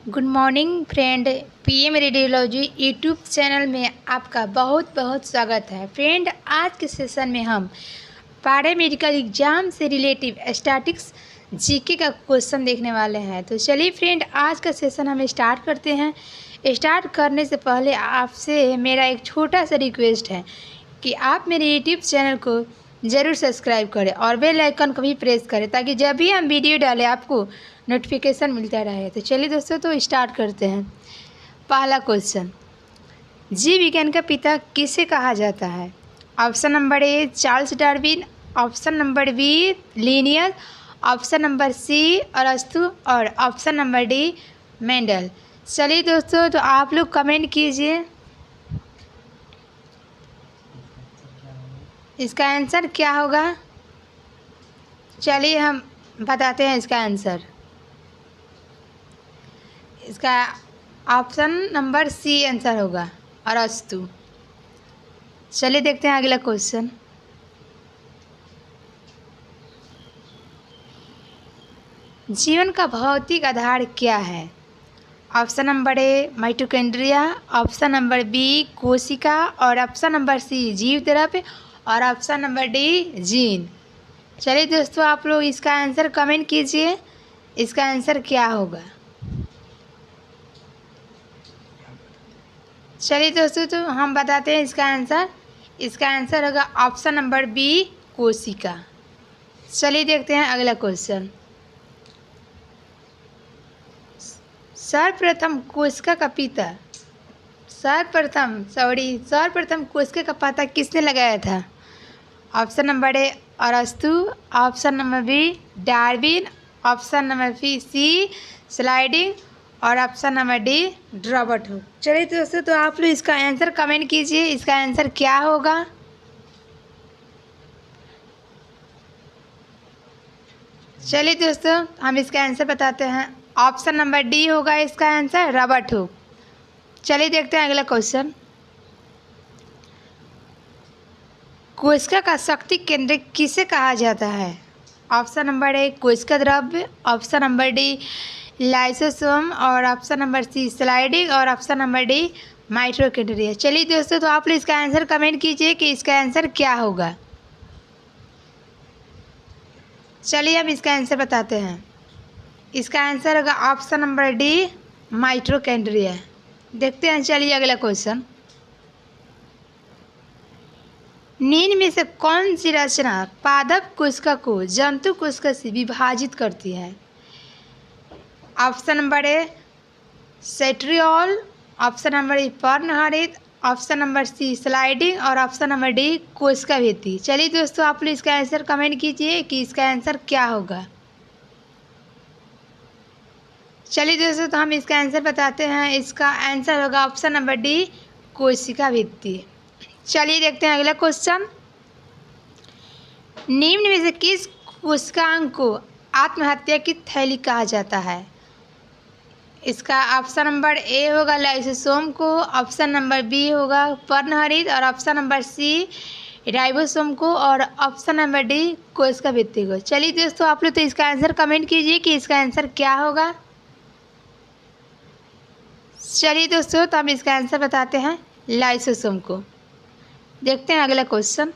Good morning friend. PM radiology YouTube channel में आपका बहुत बहुत स्वागत है। फ्रेंड, आज के सेशन में हम पैरामेडिकल एग्जाम से रिलेटिव स्टैटिक्स जीके का क्वेश्चन देखने वाले हैं। तो चलिए फ्रेंड, आज का सेशन हम स्टार्ट करते हैं। स्टार्ट करने से पहले आपसे मेरा एक छोटा सा रिक्वेस्ट है कि आप मेरे यूट्यूब चैनल को ज़रूर सब्सक्राइब करें और बेल आइकन को भी प्रेस करें ताकि जब भी हम वीडियो डालें आपको नोटिफिकेशन मिलता रहे। तो चलिए दोस्तों, तो स्टार्ट करते हैं। पहला क्वेश्चन, जीव विज्ञान का पिता किसे कहा जाता है? Option number A Charles Darwin, option number B Linnaeus, option number C अरस्तु और ऑप्शन नंबर डी मेंडल। चलिए दोस्तों, तो आप लोग कमेंट कीजिए इसका आंसर क्या होगा। चलिए हम बताते हैं इसका आंसर। इसका ऑप्शन नंबर सी आंसर होगा, अरस्तु। चलिए देखते हैं अगला क्वेश्चन। जीवन का भौतिक आधार क्या है? Option number A mitochondria, option number B कोशिका और ऑप्शन नंबर सी जीव द्रव्य और ऑप्शन नंबर डी जीन। चलिए दोस्तों, आप लोग इसका आंसर कमेंट कीजिए इसका आंसर क्या होगा। चलिए दोस्तों, तो हम बताते हैं इसका आंसर। इसका आंसर होगा ऑप्शन नंबर बी कोशिका। चलिए देखते हैं अगला क्वेश्चन। सर्वप्रथम कोशिका का पिता सर्वप्रथम कोशिका का पता किसने लगाया था? ऑप्शन नंबर ए अरस्तु, option number B Darwin, option number B C sliding और option number D Robert Hooke. चलिए दोस्तों, तो आप लोग इसका आंसर कमेंट कीजिए इसका आंसर क्या होगा। चलिए दोस्तों, हम इसका आंसर बताते हैं। ऑप्शन नंबर डी होगा इसका आंसर, रॉबर्ट हुक। चलिए देखते हैं अगला क्वेश्चन। कोशिका का शक्ति केंद्र किसे कहा जाता है? ऑप्शन नंबर ए कोशिका द्रव्य, ऑप्शन नंबर डी लाइसोसोम और ऑप्शन नंबर सी स्लाइडिंग और ऑप्शन नंबर डी माइटोकॉन्ड्रिया। चलिए दोस्तों, तो आप लोग इसका आंसर कमेंट कीजिए कि इसका आंसर क्या होगा। चलिए हम इसका आंसर बताते हैं। इसका आंसर होगा ऑप्शन नंबर डी माइटोकॉन्ड्रिया। देखते हैं। चलिए अगला क्वेश्चन। निम्न में से कौन सी रचना पादप कोशिका को जंतु कोशिका से विभाजित करती है? Option number A centriole, option number A पर्णहरित, ऑप्शन नंबर सी स्लाइडिंग और ऑप्शन नंबर डी कोशिका भित्ति। चलिए दोस्तों, आप लोग इसका आंसर कमेंट कीजिए कि इसका आंसर क्या होगा। चलिए दोस्तों, तो हम इसका आंसर बताते हैं। इसका आंसर होगा ऑप्शन नंबर डी कोशिका भित्ति। चलिए देखते हैं अगला क्वेश्चन। निम्न में से किस कोशिकांग को आत्महत्या की थैली कहा जाता है? इसका ऑप्शन नंबर ए होगा लाइसोसोम को, ऑप्शन नंबर बी होगा पर्णहरित और ऑप्शन नंबर सी राइबोसोम को और ऑप्शन नंबर डी कोशिका भित्ति को। चलिए दोस्तों, आप लोग तो इसका आंसर कमेंट कीजिए कि इसका आंसर क्या होगा। चलिए दोस्तों, तो हम इसका आंसर बताते हैं, लाइसोसोम को। देखते हैं अगला क्वेश्चन।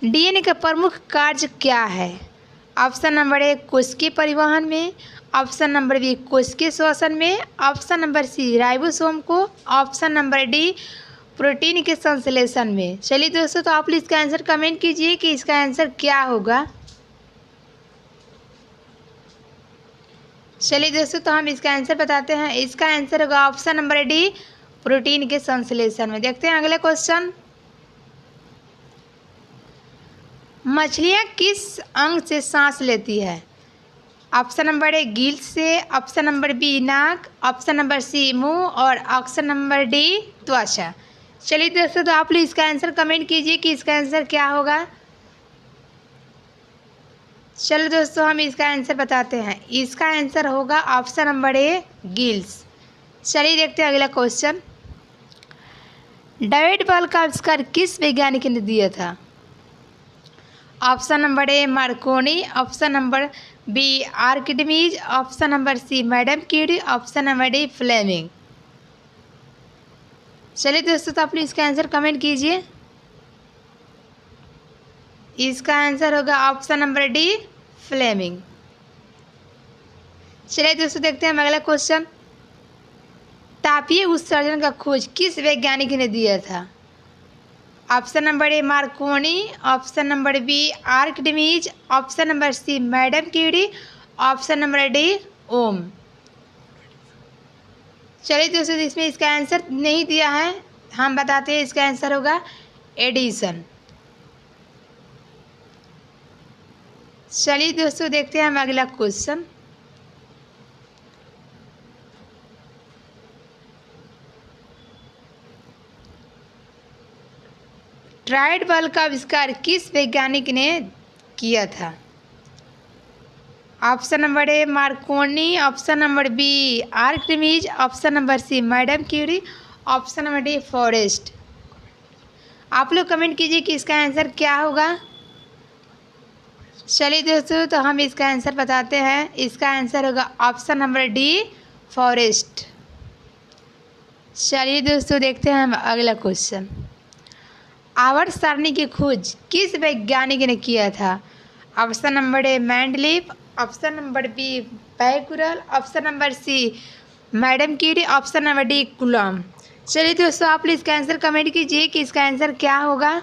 डीएनए का प्रमुख कार्य क्या है? ऑप्शन नंबर ए कोशिकीय परिवहन में, ऑप्शन नंबर बी कोशिकीय श्वसन में, ऑप्शन नंबर सी राइबोसोम को, ऑप्शन नंबर डी प्रोटीन के संश्लेषण में। चलिए दोस्तों, तो आप लोग इसका आंसर कमेंट कीजिए कि इसका आंसर क्या होगा। चलिए दोस्तों, तो हम इसका आंसर बताते हैं। इसका आंसर होगा ऑप्शन नंबर डी प्रोटीन के संश्लेषण में। देखते हैं अगला क्वेश्चन। मछलियाँ किस अंग से सांस लेती है? ऑप्शन नंबर ए गिल्स से, ऑप्शन नंबर बी नाक, ऑप्शन नंबर सी मुंह और ऑप्शन नंबर डी त्वचा। चलिए दोस्तों, तो आप लोग इसका आंसर कमेंट कीजिए कि इसका आंसर क्या होगा। चलो दोस्तों, हम इसका आंसर बताते हैं। इसका आंसर होगा ऑप्शन नंबर ए गिल्स। चलिए देखते हैं अगला क्वेश्चन। डाइट बल्ब का आविष्कार किस वैज्ञानिक ने दिया था? Option number A Marconi, option number B Archimedes, option number C madam Curie, option number D Fleming. चलिए दोस्तों, तो आप लोग इसका आंसर कमेंट कीजिए। इसका आंसर होगा ऑप्शन नंबर डी फ्लेमिंग। चलिए दोस्तों, देखते हैं हम अगला क्वेश्चन। तापीय उत्सर्जन का खोज किस वैज्ञानिक ने दिया था? Option number A Marconi, option number B Archimedes, option number C madam Curie, option number D Ohm. चलिए दोस्तों, इसमें इसका आंसर नहीं दिया है, हम बताते हैं। इसका आंसर होगा एडिसन। चलिए दोस्तों, देखते हैं हम अगला क्वेश्चन। ट्राइड बल्ब का आविष्कार किस वैज्ञानिक ने किया था? Option number A Marconi, option number B Archimedes, option number C madam Curie, option number D Forrest. आप लोग कमेंट कीजिए कि इसका आंसर क्या होगा। चलिए दोस्तों, तो हम इसका आंसर बताते हैं। इसका आंसर होगा ऑप्शन नंबर डी फॉरेस्ट। चलिए दोस्तों, देखते हैं हम अगला क्वेश्चन। आवर्त सारणी की खोज किस वैज्ञानिक ने किया था? Option number A Mendeleev, option number B Becquerel, option number C madam Curie, option number D Coulomb. चलिए दोस्तों, आप लोग इसका आंसर कमेंट कीजिए कि इसका आंसर क्या होगा।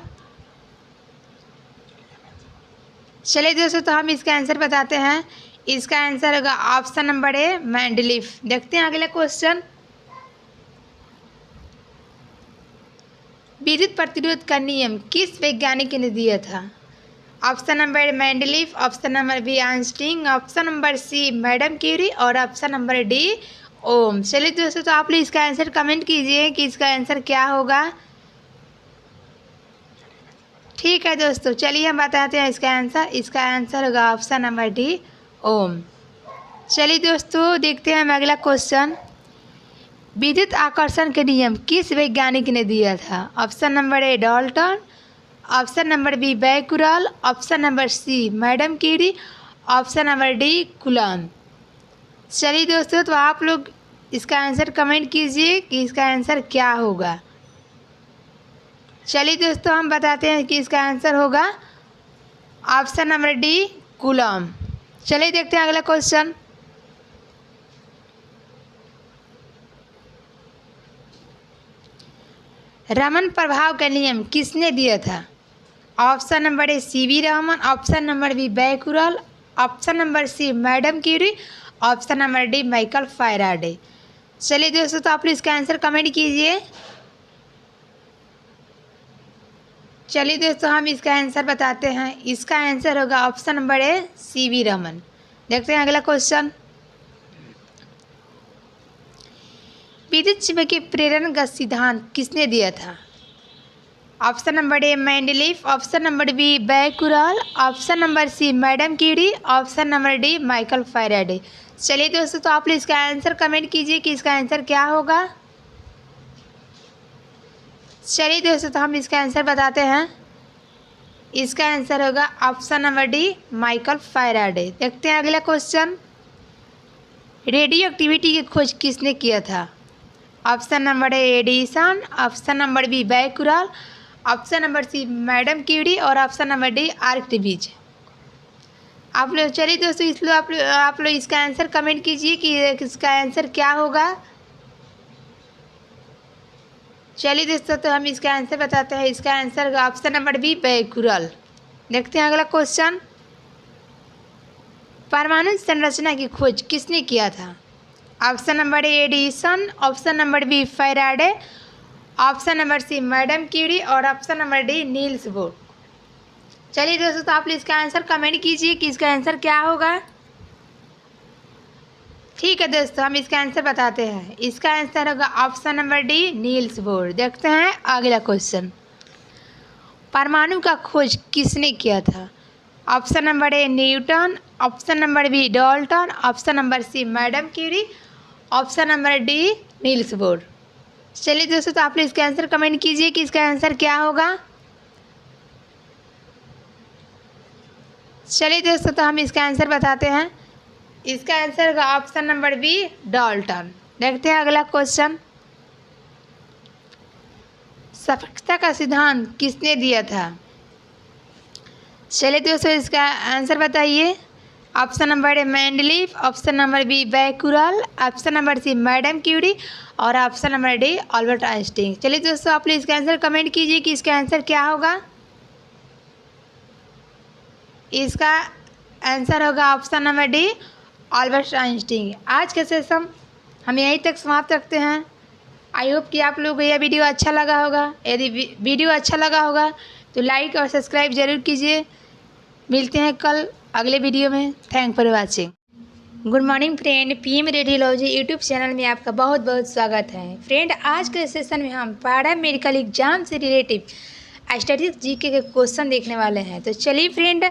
चलिए दोस्तों, तो हम इसका आंसर बताते हैं। इसका आंसर होगा ऑप्शन नंबर ए मेंडलीफ। देखते हैं अगला क्वेश्चन। विद्युत प्रतिरोध का नियम किस वैज्ञानिक ने दिया था? Option number Mendeleev, option number B Einstein, option number C madam Curie और ऑप्शन नंबर डी ओम। चलिए दोस्तों, तो आप लोग इसका आंसर कमेंट कीजिए कि इसका आंसर क्या होगा। ठीक है दोस्तों, चलिए हम बताते हैं इसका आंसर। इसका आंसर होगा ऑप्शन नंबर डी ओम। चलिए दोस्तों, देखते हैं हम अगला क्वेश्चन। विद्युत आकर्षण के नियम किस वैज्ञानिक ने दिया था? Option number A Dalton, option number B Becquerel, option number C madam Curie, option number D Coulomb. चलिए दोस्तों, तो आप लोग इसका आंसर कमेंट कीजिए कि इसका आंसर क्या होगा। चलिए दोस्तों, हम बताते हैं कि इसका आंसर होगा ऑप्शन नंबर डी कूलॉम। चलिए देखते हैं अगला क्वेश्चन। रमन प्रभाव का नियम किसने दिया था? Option number A CV Raman, option number B Becquerel, option number C madam Curie, option number D Michael Faraday. चलिए दोस्तों, तो आप लोग इसका आंसर कमेंट कीजिए। चलिए दोस्तों, हम इसका आंसर बताते हैं। इसका आंसर होगा option number A CV Raman. देखते हैं अगला क्वेश्चन। विद्युत चुम्बकीय प्रेरण का सिद्धांत किसने दिया था? Option number A Mendeleev, option number B Becquerel, option number C madam Curie, option number D Michael Faraday. चलिए दोस्तों, तो आप लोग इसका आंसर कमेंट कीजिए कि इसका आंसर क्या होगा। चलिए दोस्तों, तो हम इसका आंसर बताते हैं। इसका आंसर होगा option number D Michael Faraday. देखते हैं अगला क्वेश्चन। रेडियो एक्टिविटी की खोज किसने किया था? Option number A Edison, option number B Becquerel, option number C madam Curie और ऑप्शन नंबर डी आर्किमिडीज। आप लोग चलिए दोस्तों, इसलिए आप लोग इसका आंसर कमेंट कीजिए कि इसका आंसर क्या होगा। चलिए दोस्तों, तो हम इसका आंसर बताते हैं। इसका आंसर होगा ऑप्शन नंबर बी बैकुलर। देखते हैं अगला क्वेश्चन। परमाणु संरचना की खोज किसने किया था? Option number A Edison, option number B Faraday, option number C madam Curie और option number D Niels Bohr. चलिए दोस्तों, तो आप लोग इसका आंसर कमेंट कीजिए कि इसका आंसर क्या होगा। ठीक है दोस्तों, हम इसका आंसर बताते हैं। इसका आंसर होगा option number D Niels bore. देखते हैं अगला क्वेश्चन। परमाणु का खोज किसने किया था? Option number A Newton, option number B Dalton, option number C madam Curie, option number D Niels Bohr. चलिए दोस्तों, तो आप लोग इसका आंसर कमेंट कीजिए कि इसका आंसर क्या होगा। चलिए दोस्तों, तो हम इसका आंसर बताते हैं। इसका आंसर होगा ऑप्शन नंबर बी, डाल्टन। देखते हैं अगला क्वेश्चन। सापेक्षता का सिद्धांत किसने दिया था? चलिए दोस्तों, इसका आंसर बताइए। Option number A Mendeleev, option number B Becquerel, option number C madam Curie और option number D Albert Einstein. चलिए दोस्तों, आप लोग इसका आंसर कमेंट कीजिए कि इसका आंसर क्या होगा। इसका आंसर होगा option number D, Albert Einstein. आज के सेशन हम यहीं तक समाप्त रखते हैं। आई होप कि आप लोगों को यह वीडियो अच्छा लगा होगा। यदि वीडियो अच्छा लगा होगा तो लाइक और सब्सक्राइब जरूर कीजिए। मिलते हैं कल अगले वीडियो में। Thank for watching. Good morning friend, PM radiology YouTube channel में आपका बहुत बहुत स्वागत है। फ्रेंड, आज के सेशन में हम पैरा मेडिकल एग्जाम से रिलेटिव स्टैटिस्टिक्स जीके के क्वेश्चन देखने वाले हैं। तो चलिए फ्रेंड,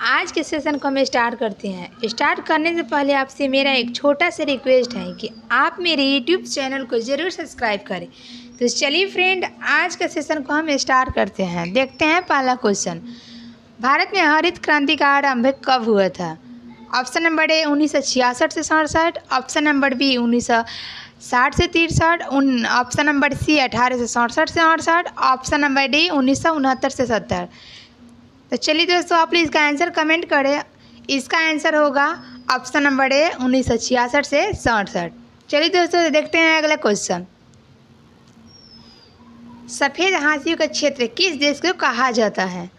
आज के सेशन को हम स्टार्ट करते हैं। स्टार्ट करने से पहले आपसे मेरा एक छोटा सा रिक्वेस्ट है कि आप मेरे यूट्यूब चैनल को ज़रूर सब्सक्राइब करें। तो चलिए फ्रेंड, आज के सेशन को हम स्टार्ट करते हैं। देखते हैं पहला क्वेश्चन। भारत में हरित क्रांति का आरंभ कब हुआ था? ऑप्शन नंबर ए 1966 से 67, ऑप्शन नंबर बी 1960 से 63, ऑप्शन नंबर सी 18 से 67 से 68, ऑप्शन नंबर डी 1969 से 70। तो चलिए दोस्तों, आप लोग इसका आंसर कमेंट करें। इसका आंसर होगा ऑप्शन नंबर ए 1966 से 67। चलिए दोस्तों, देखते हैं अगला क्वेश्चन। सफ़ेद हाथियों का क्षेत्र किस देश को कहा जाता है?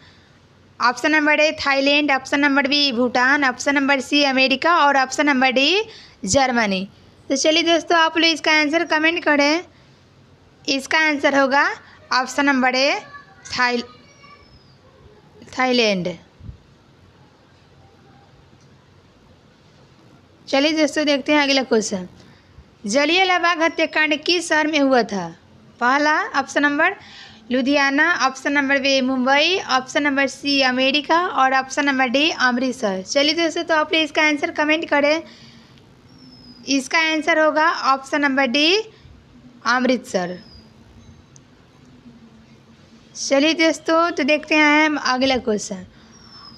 Option number A Thailand, option number B Bhutan, option number C America और ऑप्शन नंबर डी जर्मनी। तो चलिए दोस्तों, आप लोग इसका आंसर कमेंट करें। इसका आंसर होगा ऑप्शन नंबर ए थाईलैंड। चलिए दोस्तों, देखते हैं अगला क्वेश्चन। जलियांवाला बाग हत्याकांड किस शहर में हुआ था? पहला option number Ludhiana, option number B Mumbai, option number C America और ऑप्शन नंबर डी अमृतसर। चलिए दोस्तों, तो आप लोग इसका आंसर कमेंट करें। इसका आंसर होगा ऑप्शन नंबर डी अमृतसर। चलिए दोस्तों, तो देखते हैं हम अगला क्वेश्चन।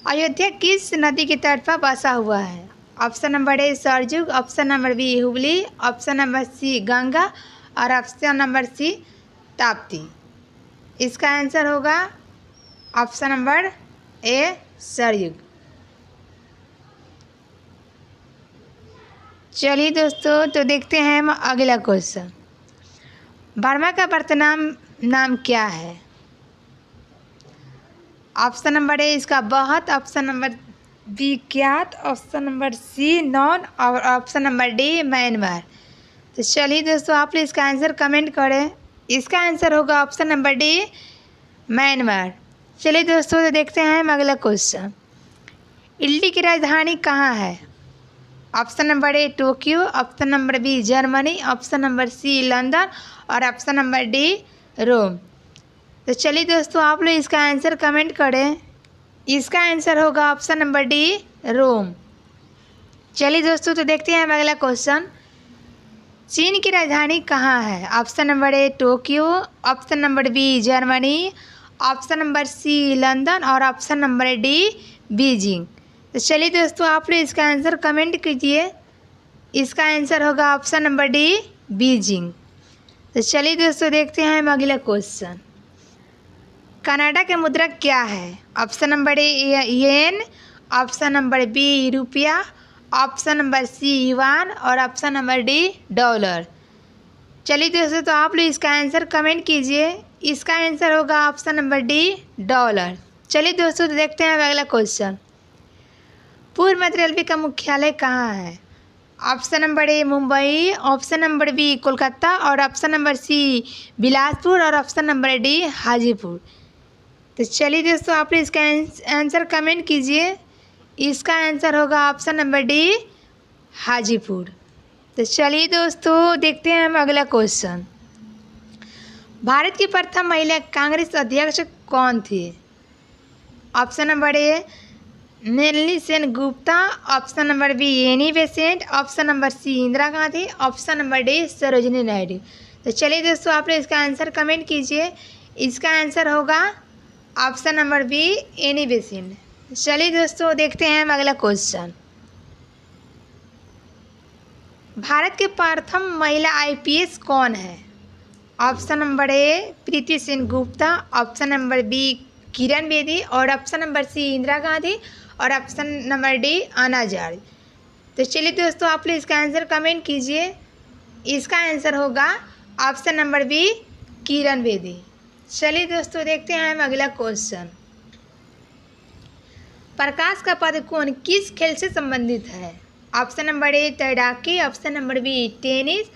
अयोध्या किस नदी के तट पर बसा हुआ है? ऑप्शन नंबर ए सरजुग, option number B Hooghly, option number C Ganga और ऑप्शन नंबर सी ताप्ती। इसका आंसर होगा ऑप्शन नंबर ए सरयुग। चलिए दोस्तों, तो देखते हैं हम अगला क्वेश्चन। बर्मा का वर्तमान नाम क्या है? ऑप्शन नंबर ए इसका बहुत, ऑप्शन नंबर बी ज्ञात, ऑप्शन नंबर सी नॉन और ऑप्शन नंबर डी म्यांमार। तो चलिए दोस्तों, आप लोग इसका आंसर कमेंट करें। इसका आंसर होगा ऑप्शन नंबर डी म्यांमार। चलिए दोस्तों, तो देखते हैं हम अगला क्वेश्चन। इटली की राजधानी कहाँ है? Option number A Tokyo, option number B Germany, option number C London और ऑप्शन नंबर डी रोम। तो चलिए दोस्तों, आप लोग इसका आंसर कमेंट करें। इसका आंसर होगा ऑप्शन नंबर डी रोम। चलिए दोस्तों, तो देखते हैं हम अगला क्वेश्चन। चीन की राजधानी कहाँ है? Option number A Tokyo, option number B Germany, option number C London और ऑप्शन नंबर डी बीजिंग। तो चलिए दोस्तों, आप लोग इसका आंसर कमेंट कीजिए। इसका आंसर होगा ऑप्शन नंबर डी बीजिंग। तो चलिए दोस्तों, देखते हैं हम अगला क्वेश्चन। कनाडा की मुद्रा क्या है? Option number A yen, option number B रुपया, ऑप्शन नंबर सी युआन और ऑप्शन नंबर डी डॉलर। चलिए दोस्तों, तो आप लोग इसका आंसर कमेंट कीजिए। इसका आंसर होगा ऑप्शन नंबर डी डॉलर। चलिए दोस्तों, तो देखते हैं अगला क्वेश्चन। पूर्व मध्य रेलवे का मुख्यालय कहाँ है? Option number A Mumbai, option number B Kolkata और ऑप्शन नंबर सी बिलासपुर और ऑप्शन नंबर डी हाजीपुर। तो चलिए दोस्तों, आप लोग इसका आंसर कमेंट कीजिए। इसका आंसर होगा ऑप्शन नंबर डी हाजीपुर। तो चलिए दोस्तों, देखते हैं हम अगला क्वेश्चन। भारत की प्रथम महिला कांग्रेस अध्यक्ष कौन थी? Option number A Nalini Sengupta, option number B Annie Besant, option number C Indira Gandhi, option number D Sarojini Naidu. तो चलिए दोस्तों, आप लोग इसका आंसर कमेंट कीजिए। इसका आंसर होगा option number B Annie Besant. चलिए दोस्तों देखते हैं हम अगला क्वेश्चन। भारत के प्रथम महिला आईपीएस कौन है? Option number A Preeti Sen Gupta, option number B Kiran Bedi और option number C Indira Gandhi और option number D Anna Hazare. तो चलिए दोस्तों आप लोग इसका आंसर कमेंट कीजिए। इसका आंसर होगा option number B Kiran Bedi. चलिए दोस्तों देखते हैं हम अगला क्वेश्चन। प्रकाश का पादुकोण किस खेल से संबंधित है? ऑप्शन नंबर ए तैराकी, option number B tennis,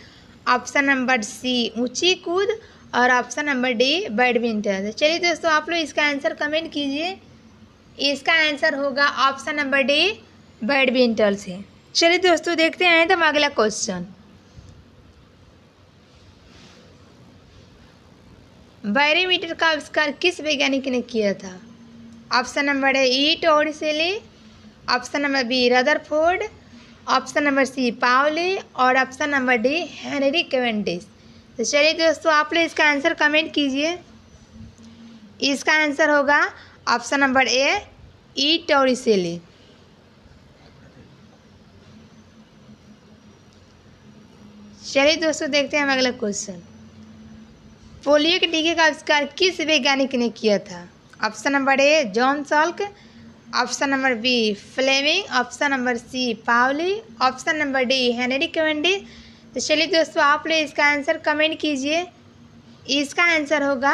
option number C ऊंची कूद और ऑप्शन नंबर डी बैडमिंटन। तो चलिए दोस्तों आप लोग इसका आंसर कमेंट कीजिए। इसका आंसर होगा ऑप्शन नंबर डी बैडमिंटन से। चलिए दोस्तों देखते हैं तो अगला क्वेश्चन। बैरोमीटर का आविष्कार किस वैज्ञानिक ने किया था? Option number A E Torricelli, option number B Rutherford, option number C Pauli और option number D Henry Cavendish. तो चलिए दोस्तों आप लोग इसका आंसर कमेंट कीजिए। इसका आंसर होगा option number A E Torricelli. चलिए दोस्तों देखते हैं हम अगला क्वेश्चन। पोलियो के टीके का आविष्कार किस वैज्ञानिक ने किया था? Option number A John Salk, option number B Fleming, option number C Pauli, option number D Henry Cavendish. तो चलिए दोस्तों आप लोग इसका आंसर कमेंट कीजिए। इसका आंसर होगा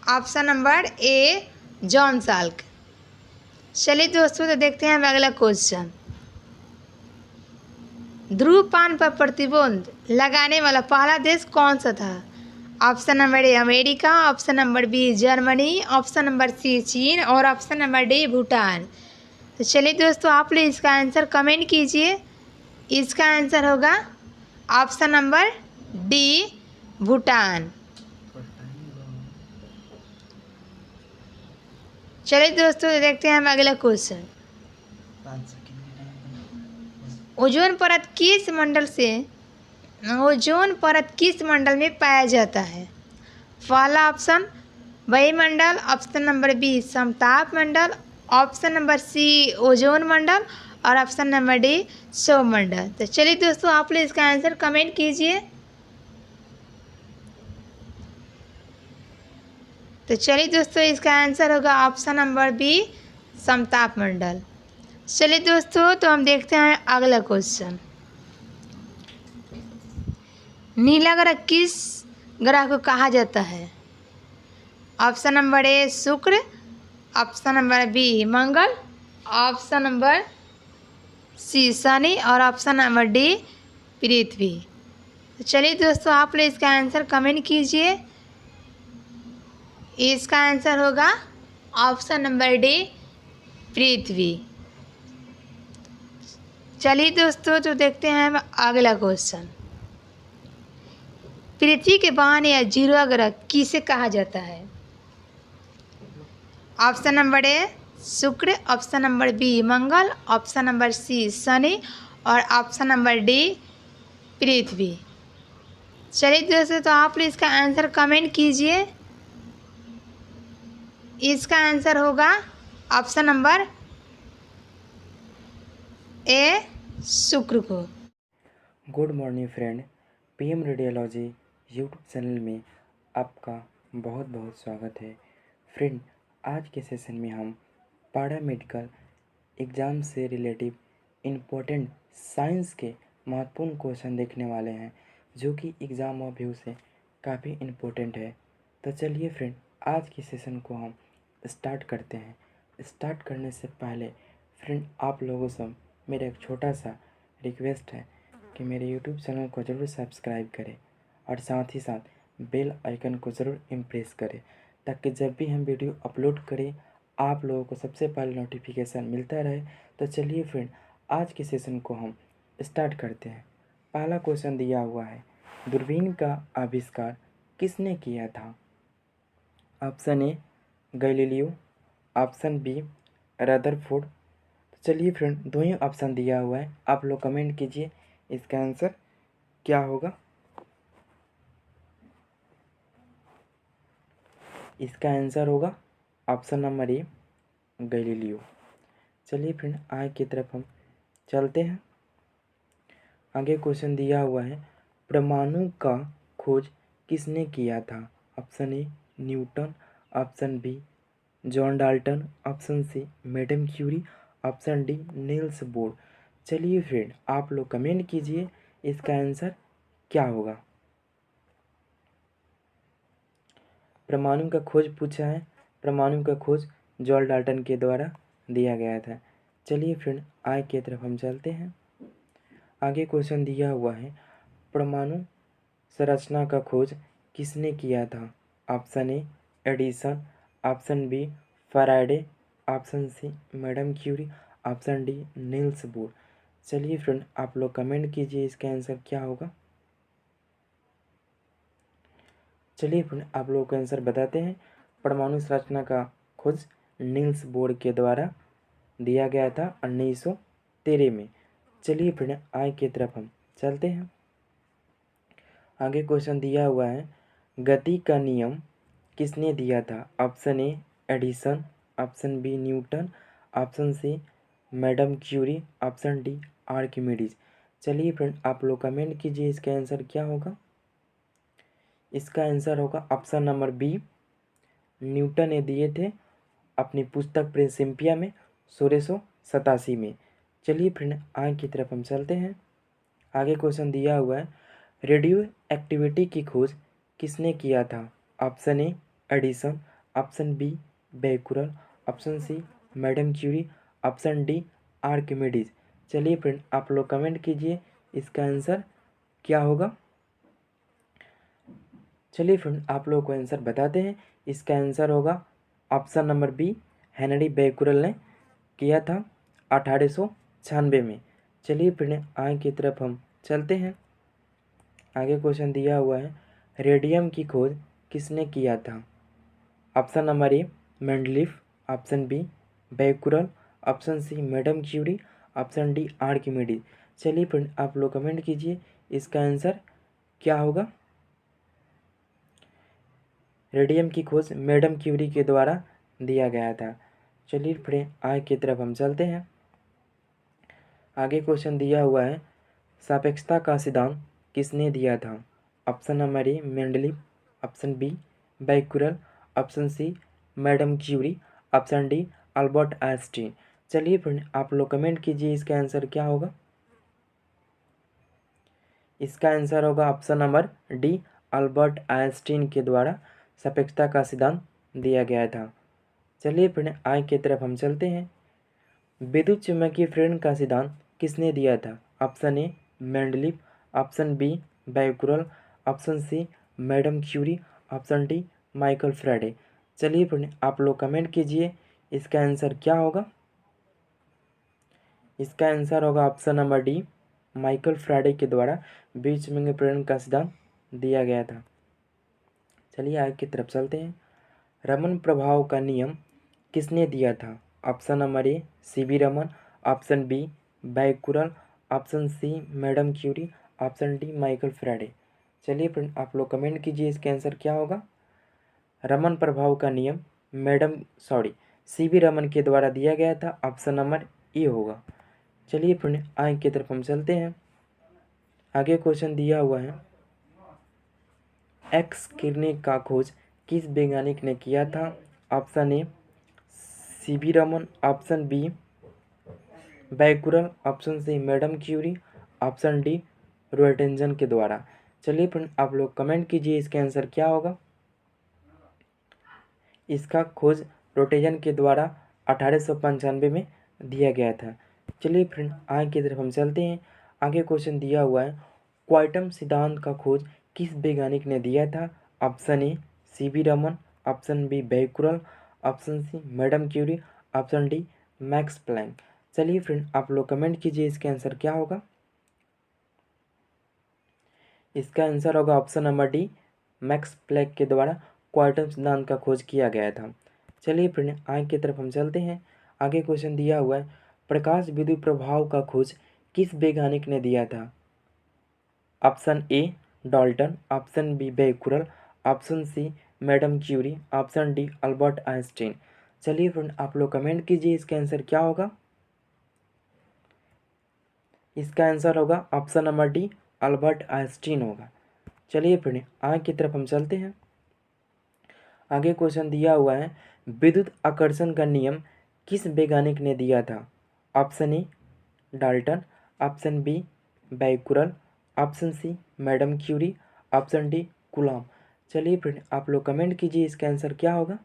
option number A John Salk. चलिए दोस्तों तो देखते हैं हम अगला क्वेश्चन। धूम्रपान पर प्रतिबंध लगाने वाला पहला देश कौन सा था? Option number A America, option number B Germany, option number C चीन और ऑप्शन नंबर डी भूटान। तो चलिए दोस्तों आप लोग इसका आंसर कमेंट कीजिए। इसका आंसर होगा ऑप्शन नंबर डी भूटान। चलिए दोस्तों देखते हैं हम अगला क्वेश्चन। ओजोन परत किस मंडल में पाया जाता है? पहला ऑप्शन वायुमंडल, ऑप्शन नंबर बी समताप मंडल, ऑप्शन नंबर सी ओजोन मंडल और ऑप्शन नंबर डी सौरमंडल। तो चलिए दोस्तों आप लोग इसका आंसर कमेंट कीजिए। तो चलिए दोस्तों इसका आंसर होगा ऑप्शन नंबर बी समताप मंडल। चलिए दोस्तों तो हम देखते हैं अगला क्वेश्चन। नीला ग्रह किस ग्रह को कहा जाता है? ऑप्शन नंबर ए शुक्र, ऑप्शन नंबर बी मंगल, ऑप्शन नंबर सी शनि और ऑप्शन नंबर डी पृथ्वी। तो चलिए दोस्तों आप लोग इसका आंसर कमेंट कीजिए। इसका आंसर होगा ऑप्शन नंबर डी पृथ्वी। चलिए दोस्तों तो देखते हैं हम अगला क्वेश्चन। पृथ्वी के वाहन या जीरो ग्रह किसे कहा जाता है? ऑप्शन नंबर ए शुक्र, ऑप्शन नंबर बी मंगल, ऑप्शन नंबर सी शनि और ऑप्शन नंबर डी पृथ्वी। चलिए दोस्तों तो आप लोग इसका आंसर कमेंट कीजिए। इसका आंसर होगा ऑप्शन नंबर ए शुक्र को। Good morning friend, PM radiology YouTube channel में आपका बहुत बहुत स्वागत है। फ्रेंड आज के सेशन में हम पैरा मेडिकल एग्ज़ाम से रिलेटिव इम्पोर्टेंट साइंस के महत्वपूर्ण क्वेश्चन देखने वाले हैं जो कि एग्ज़ाम और व्यू से काफ़ी इम्पोर्टेंट है। तो चलिए फ्रेंड आज के सेशन को हम स्टार्ट करते हैं। स्टार्ट करने से पहले फ्रेंड आप लोगों से मेरा एक छोटा सा रिक्वेस्ट है कि मेरे यूट्यूब चैनल को ज़रूर सब्सक्राइब करें और साथ ही साथ बेल आइकन को ज़रूर इम्प्रेस करें ताकि जब भी हम वीडियो अपलोड करें आप लोगों को सबसे पहले नोटिफिकेशन मिलता रहे। तो चलिए फ्रेंड आज के सेशन को हम स्टार्ट करते हैं। पहला क्वेश्चन दिया हुआ है, दूरबीन का आविष्कार किसने किया था? Option A Galileo, option B Rutherford. तो चलिए फ्रेंड दो ही ऑप्शन दिया हुआ है, आप लोग कमेंट कीजिए इसका आंसर क्या होगा। इसका आंसर होगा ऑप्शन नंबर ए गैलीलियो। चलिए फ्रेंड आगे की तरफ हम चलते हैं। आगे क्वेश्चन दिया हुआ है, परमाणु का खोज किसने किया था? Option A Newton, option B John Dalton, option C madam Curie, option D Niels Bohr. चलिए फ्रेंड आप लोग कमेंट कीजिए इसका आंसर क्या होगा। परमाणु का खोज पूछा है, परमाणु का खोज जॉन डाल्टन के द्वारा दिया गया था। चलिए फ्रेंड आगे की तरफ हम चलते हैं। आगे क्वेश्चन दिया हुआ है, परमाणु संरचना का खोज किसने किया था? Option A Edison, option B Faraday, option C madam Curie, option D Niels Bohr. चलिए फ्रेंड आप लोग कमेंट कीजिए इसका आंसर क्या होगा। चलिए फ्रेंड आप लोगों का आंसर बताते हैं। परमाणु संरचना का खोज नील्स बोर के द्वारा दिया गया था 1913 में। चलिए फ्रेंड आगे की तरफ हम चलते हैं। आगे क्वेश्चन दिया हुआ है, गति का नियम किसने दिया था? Option A Edison, option B Newton, option C madam Curie, option D Archimedes. चलिए फ्रेंड आप लोग कमेंट कीजिए इसका आंसर क्या होगा। इसका आंसर होगा ऑप्शन नंबर बी, न्यूटन ने दिए थे अपनी पुस्तक प्रिंसिपिया में 1687 में। चलिए फ्रेंड आगे की तरफ हम चलते हैं। आगे क्वेश्चन दिया हुआ है, रेडियो एक्टिविटी की खोज किसने किया था? Option A Edison, option B Becquerel, option C madam Curie, option D Archimedes. चलिए फ्रेंड आप लोग कमेंट कीजिए इसका आंसर क्या होगा। चलिए फ्रेंड आप लोगों को आंसर बताते हैं। इसका आंसर होगा option number B, Henry Becquerel ने किया था 1896 में। चलिए फ्रेंड आगे की तरफ हम चलते हैं। आगे क्वेश्चन दिया हुआ है, रेडियम की खोज किसने किया था? Option number A Mendeleev, option B Becquerel, option C madam Curie, option D Archimedes. चलिए फ्रेंड आप लोग कमेंट कीजिए इसका आंसर क्या होगा। रेडियम की खोज मैडम क्यूरी के द्वारा दिया गया था। चलिए फ्रेंड आगे की तरफ हम चलते हैं। आगे क्वेश्चन दिया हुआ है, सापेक्षता का सिद्धांत किसने दिया था? Option number A Mendeleev, option B Becquerel, option C madam Curie, option D Albert Einstein. चलिए फ्रेंड आप लोग कमेंट कीजिए इसका आंसर क्या होगा। इसका आंसर होगा option number D, Albert Einstein के द्वारा सापेक्षता का सिद्धांत दिया गया था। चलिए फ्रेंड आगे की तरफ हम चलते हैं। विद्युत चुम्बकीय प्रेरण का सिद्धांत किसने दिया था? Option A Mendeleev, option B Becquerel, option C madam Curie, option D Michael Faraday. चलिए फ्रेंड आप लोग कमेंट कीजिए इसका आंसर क्या होगा। इसका आंसर होगा option number D, Michael Faraday के द्वारा विद्युत चुम्बकीय प्रेरण का सिद्धांत दिया गया था। चलिए आगे की तरफ चलते हैं। रमन प्रभाव का नियम किसने दिया था? Option number A CV Raman, option B Becquerel, option C madam Curie, option D Michael Faraday. चलिए फ्रेंड आप लोग कमेंट कीजिए इसका आंसर क्या होगा। रमन प्रभाव का नियम सीवी रमन के द्वारा दिया गया था। ऑप्शन नंबर ए होगा। चलिए फ्रेंड आगे की तरफ हम चलते हैं। आगे क्वेश्चन दिया हुआ है, एक्स किरणें का खोज किस वैज्ञानिक ने किया था? Option A CV Raman, option B Becquerel, option C madam Curie, option D Roentgen के द्वारा। चलिए फ्रेंड आप लोग कमेंट कीजिए इसका आंसर क्या होगा। इसका खोज रोटेजन के द्वारा 1895 में दिया गया था। चलिए फ्रेंड आगे की तरफ हम चलते हैं। आगे क्वेश्चन दिया हुआ है, क्वांटम सिद्धांत का खोज किस वैज्ञानिक ने दिया था? Option A CV Raman, option B Becquerel, option C madam Curie, option D Max Planck. चलिए फ्रेंड आप लोग कमेंट कीजिए इसका आंसर क्या होगा। इसका आंसर होगा option number D, Max Planck के द्वारा क्वांटम सिद्धांत का खोज किया गया था। चलिए फ्रेंड आगे की तरफ हम चलते हैं। आगे क्वेश्चन दिया हुआ है, प्रकाश विद्युत प्रभाव का खोज किस वैज्ञानिक ने दिया था? Option A Dalton, option B Becquerel, option C madam Curie, option D Albert Einstein. चलिए फ्रेंड आप लोग कमेंट कीजिए इसका आंसर क्या होगा। इसका आंसर होगा option number D, Albert Einstein होगा। चलिए फ्रेंड आगे की तरफ हम चलते हैं। आगे क्वेश्चन दिया हुआ है, विद्युत आकर्षण का नियम किस वैज्ञानिक ने दिया था। Option A Dalton, option B Becquerel, option C madam Curie, option D Coulomb. चलिए फ्रेंड आप लोग कमेंट कीजिए इसका आंसर क्या होगा।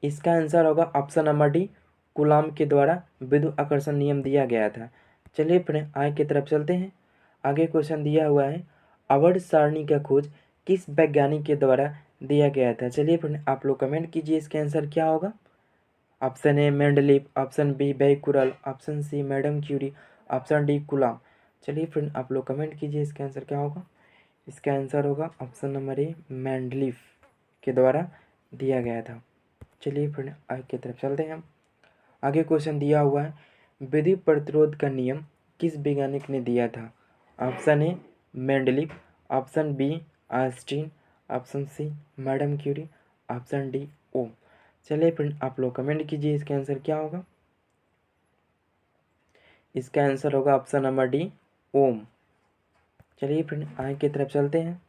इसका आंसर होगा ऑप्शन नंबर डी, कूलॉम के द्वारा विद्युत आकर्षण नियम दिया गया था। चलिए फ्रेंड आगे की तरफ चलते हैं। आगे क्वेश्चन दिया हुआ है, आवर्त सारणी का खोज किस वैज्ञानिक के द्वारा दिया गया था। चलिए फ्रेंड आप लोग कमेंट कीजिए इसका आंसर क्या होगा। Option A Mendeleev, option B Becquerel, option C madam Curie, option D Coulomb. चलिए फ्रेंड आप लोग कमेंट कीजिए इसका आंसर क्या होगा। इसका आंसर होगा ऑप्शन नंबर ए मेंडलीव के द्वारा दिया गया था। चलिए फ्रेंड आगे की तरफ चलते हैं। आगे क्वेश्चन दिया हुआ है, विद्युत प्रतिरोध का नियम किस वैज्ञानिक ने दिया था। Option A Mendeleev, option B Einstein, option C madam Curie, option D Ohm. चलिए फ्रेंड आप लोग कमेंट कीजिए इसका आंसर क्या होगा। इसका आंसर होगा ऑप्शन नंबर डी ओम। चलिए फ्रेंड आगे की तरफ चलते हैं।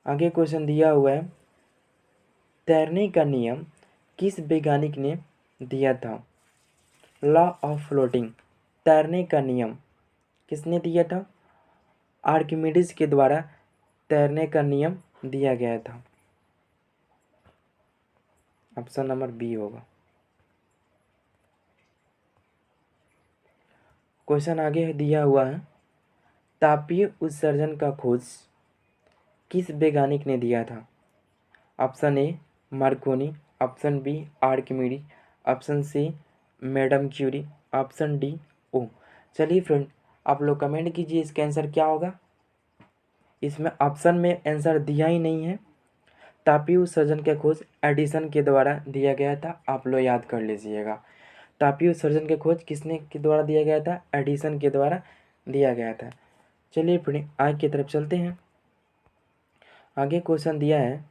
आगे क्वेश्चन दिया हुआ है, तैरने का नियम किस वैज्ञानिक ने दिया था। लॉ ऑफ फ्लोटिंग, तैरने का नियम किसने दिया था। आर्किमिडीज के द्वारा तैरने का नियम दिया गया था। ऑप्शन नंबर बी होगा। क्वेश्चन आगे दिया हुआ है, तापीय उत्सर्जन का खोज किस वैज्ञानिक ने दिया था। Option A Marconi, option B Archimedes, option C madam Curie, option D ओ। चलिए फ्रेंड आप लोग कमेंट कीजिए इसका आंसर क्या होगा। इसमें ऑप्शन में आंसर दिया ही नहीं है। तापीय उत्सर्जन का खोज एडिसन के द्वारा दिया गया था, आप लोग याद कर लीजिएगा। तापीय उत्सर्जन का खोज किसने के द्वारा दिया गया था, एडिसन के द्वारा दिया गया था। चलिए फ्रेंड आगे की तरफ चलते हैं। आगे क्वेश्चन दिया है,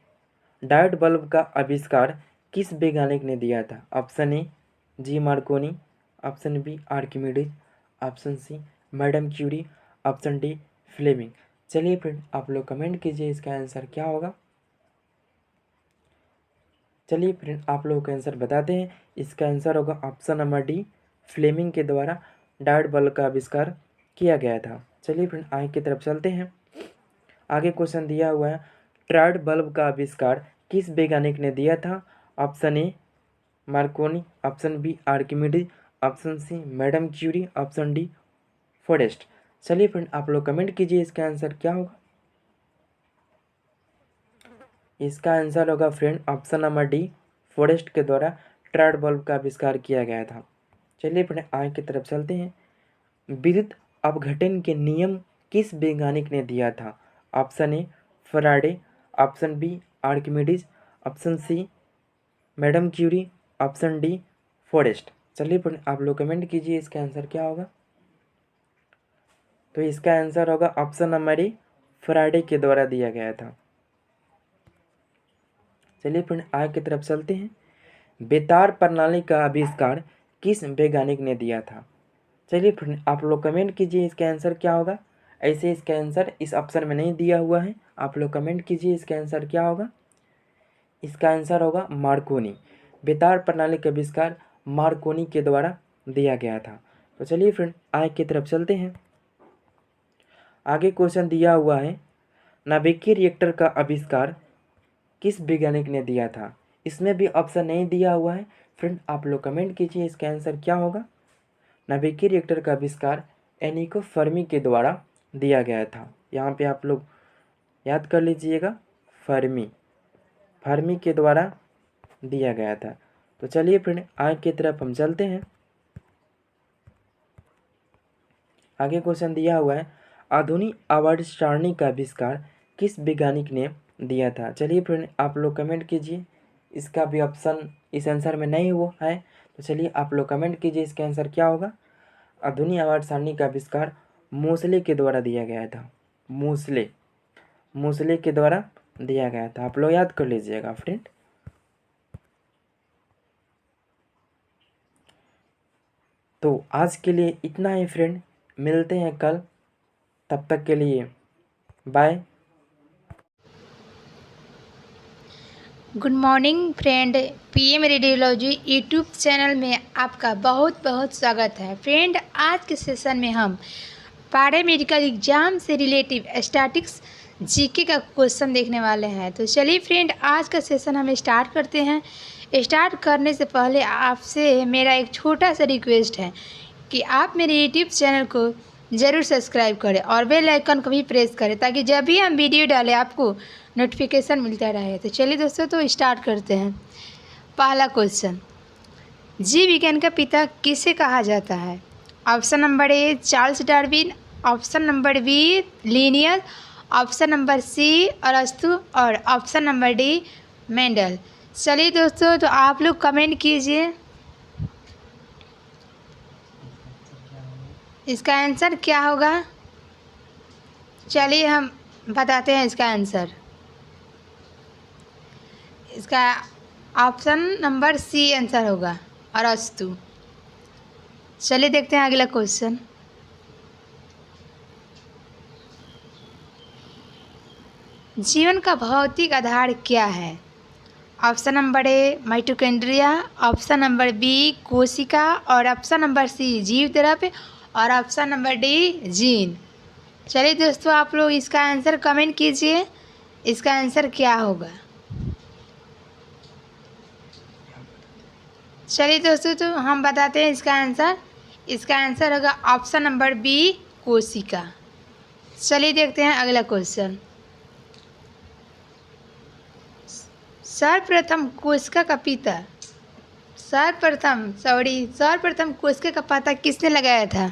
डायोड बल्ब का आविष्कार किस वैज्ञानिक ने दिया था। Option A G Marconi, option B Archimedes, option C madam Curie, option D Fleming. चलिए फ्रेंड आप लोग कमेंट कीजिए इसका आंसर क्या होगा। चलिए फ्रेंड आप लोगों का आंसर बताते हैं। इसका आंसर होगा ऑप्शन नंबर डी, फ्लेमिंग के द्वारा डायोड बल्ब का आविष्कार किया गया था। चलिए फ्रेंड आगे की तरफ चलते हैं। आगे क्वेश्चन दिया हुआ है, ट्रायोड बल्ब का आविष्कार किस वैज्ञानिक ने दिया था। Option A Marconi, option B Archimedes, option C madam Curie, option D forest. चलिए फ्रेंड आप लोग कमेंट कीजिए इसका आंसर क्या होगा। इसका आंसर होगा friend option number D, forest के द्वारा ट्रायोड बल्ब का आविष्कार किया गया था। चलिए फ्रेंड आगे की तरफ चलते हैं। विद्युत अपघटन के नियम किस वैज्ञानिक ने दिया था। Option A Faraday, option B Archimedes, option C madam Curie, option D forest. चलिए फ्रेंड आप लोग कमेंट कीजिए इसका आंसर क्या होगा। तो इसका आंसर होगा ऑप्शन नंबर ए, फैराडे के द्वारा दिया गया था। चलिए फ्रेंड आगे की तरफ चलते हैं। बेतार प्रणाली का आविष्कार किस वैज्ञानिक ने दिया था। चलिए फ्रेंड आप लोग कमेंट कीजिए इसका आंसर क्या होगा। ऐसे इसका आंसर इस ऑप्शन में नहीं दिया हुआ है, आप लोग कमेंट कीजिए इसका आंसर क्या होगा। इसका आंसर होगा मार्कोनी। बेतार प्रणाली का आविष्कार मार्कोनी के द्वारा दिया गया था। तो चलिए फ्रेंड आगे की तरफ चलते हैं। आगे क्वेश्चन दिया हुआ है, नाभिकीय रिएक्टर का आविष्कार किस वैज्ञानिक ने दिया था। इसमें भी ऑप्शन नहीं दिया हुआ है। फ्रेंड आप लोग कमेंट कीजिए इसका आंसर क्या होगा। नाभिकीय रिएक्टर का आविष्कार एनिको फर्मी के द्वारा दिया गया था। यहाँ पे आप लोग याद कर लीजिएगा, फर्मी के द्वारा दिया गया था। तो चलिए फ्रेंड आगे की तरफ हम चलते हैं। आगे क्वेश्चन दिया हुआ है, आधुनिक आवर्त सारणी का आविष्कार किस वैज्ञानिक ने दिया था। चलिए फ्रेंड आप लोग कमेंट कीजिए। इसका भी ऑप्शन इस आंसर में नहीं हुआ है, तो चलिए आप लोग कमेंट कीजिए इसका आंसर क्या होगा। आधुनिक आवर्त सारणी का आविष्कार मोसले के द्वारा दिया गया था। मोसले के द्वारा दिया गया था, आप लोग याद कर लीजिएगा फ्रेंड। तो आज के लिए इतना ही फ्रेंड, मिलते हैं कल, तब तक के लिए bye. Good morning friend, PM radiology YouTube channel में आपका बहुत बहुत स्वागत है। फ्रेंड, आज के सेशन में हम पारा मेडिकल एग्जाम से रिलेटिव स्टैटिक्स जीके का क्वेश्चन देखने वाले हैं। तो चलिए फ्रेंड, आज का सेशन हम स्टार्ट करते हैं। स्टार्ट करने से पहले आपसे मेरा एक छोटा सा रिक्वेस्ट है कि आप मेरे यूट्यूब चैनल को ज़रूर सब्सक्राइब करें और बेल आइकन को भी प्रेस करें, ताकि जब भी हम वीडियो डालें आपको नोटिफिकेशन मिलता रहे। तो चलिए दोस्तों, तो स्टार्ट करते हैं। पहला क्वेश्चन, जीव विज्ञान का पिता किसे कहा जाता है? Option number A Charles Darwin, option number B Linnaeus, option number C अरस्तु और ऑप्शन नंबर डी मेंडल। चलिए दोस्तों, तो आप लोग कमेंट कीजिए इसका आंसर क्या होगा। चलिए हम बताते हैं इसका आंसर। इसका ऑप्शन नंबर सी आंसर होगा, अरस्तु। चलिए देखते हैं अगला क्वेश्चन। जीवन का भौतिक आधार क्या है? Option number A mitochondria, option number B कोशिका और ऑप्शन नंबर सी जीव द्रव्य और ऑप्शन नंबर डी जीन। चलिए दोस्तों, आप लोग इसका आंसर कमेंट कीजिए, इसका आंसर क्या होगा। चलिए दोस्तों, तो हम बताते हैं इसका आंसर। इसका आंसर होगा ऑप्शन नंबर बी कोशिका। चलिए देखते हैं अगला क्वेश्चन। सर्वप्रथम कोशिका का पिता सर्वप्रथम कोशिका का पता किसने लगाया था?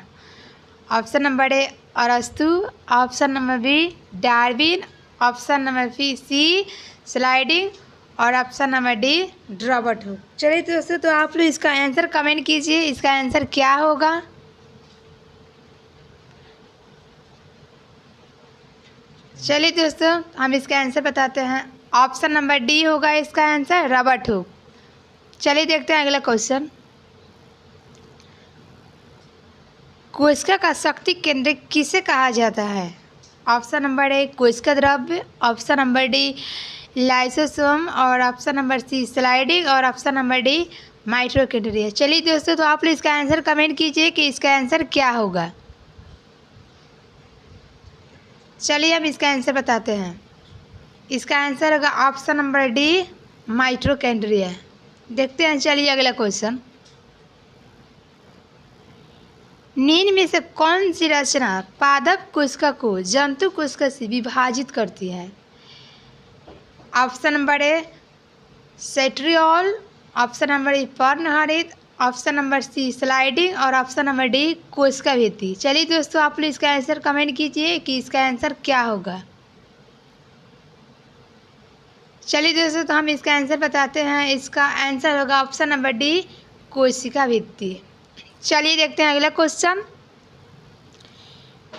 ऑप्शन नंबर ए अरस्तु, option number B Darwin, option number B C sliding और option number D Robert Hooke. चलिए दोस्तों, तो आप लोग इसका आंसर कमेंट कीजिए, इसका आंसर क्या होगा। चलिए दोस्तों, हम इसका आंसर बताते हैं। ऑप्शन नंबर डी होगा इसका आंसर, रॉबर्ट हुक। चलिए देखते हैं अगला क्वेश्चन। कोशिका का शक्ति केंद्र किसे कहा जाता है? ऑप्शन नंबर ए कोशिका द्रव्य, ऑप्शन नंबर डी लाइसोसोम और ऑप्शन नंबर सी स्लाइडिंग और ऑप्शन नंबर डी माइटोकॉन्ड्रिया। चलिए दोस्तों, तो आप लोग इसका आंसर कमेंट कीजिए कि इसका आंसर क्या होगा। चलिए हम इसका आंसर बताते हैं। इसका आंसर होगा ऑप्शन नंबर डी माइटोकॉन्ड्रिया। देखते हैं। चलिए अगला क्वेश्चन। निम्न में से कौन सी रचना पादप कोशिका को जंतु कोशिका से विभाजित करती है? Option number A centriole, option number A पर्णहरित, ऑप्शन नंबर सी स्लाइडिंग और ऑप्शन नंबर डी कोशिका भित्ति। चलिए दोस्तों, आप लोग इसका आंसर कमेंट कीजिए कि इसका आंसर क्या होगा। चलिए दोस्तों, तो हम इसका आंसर बताते हैं। इसका आंसर होगा ऑप्शन नंबर डी कोशिका भित्ति। चलिए देखते हैं अगला क्वेश्चन।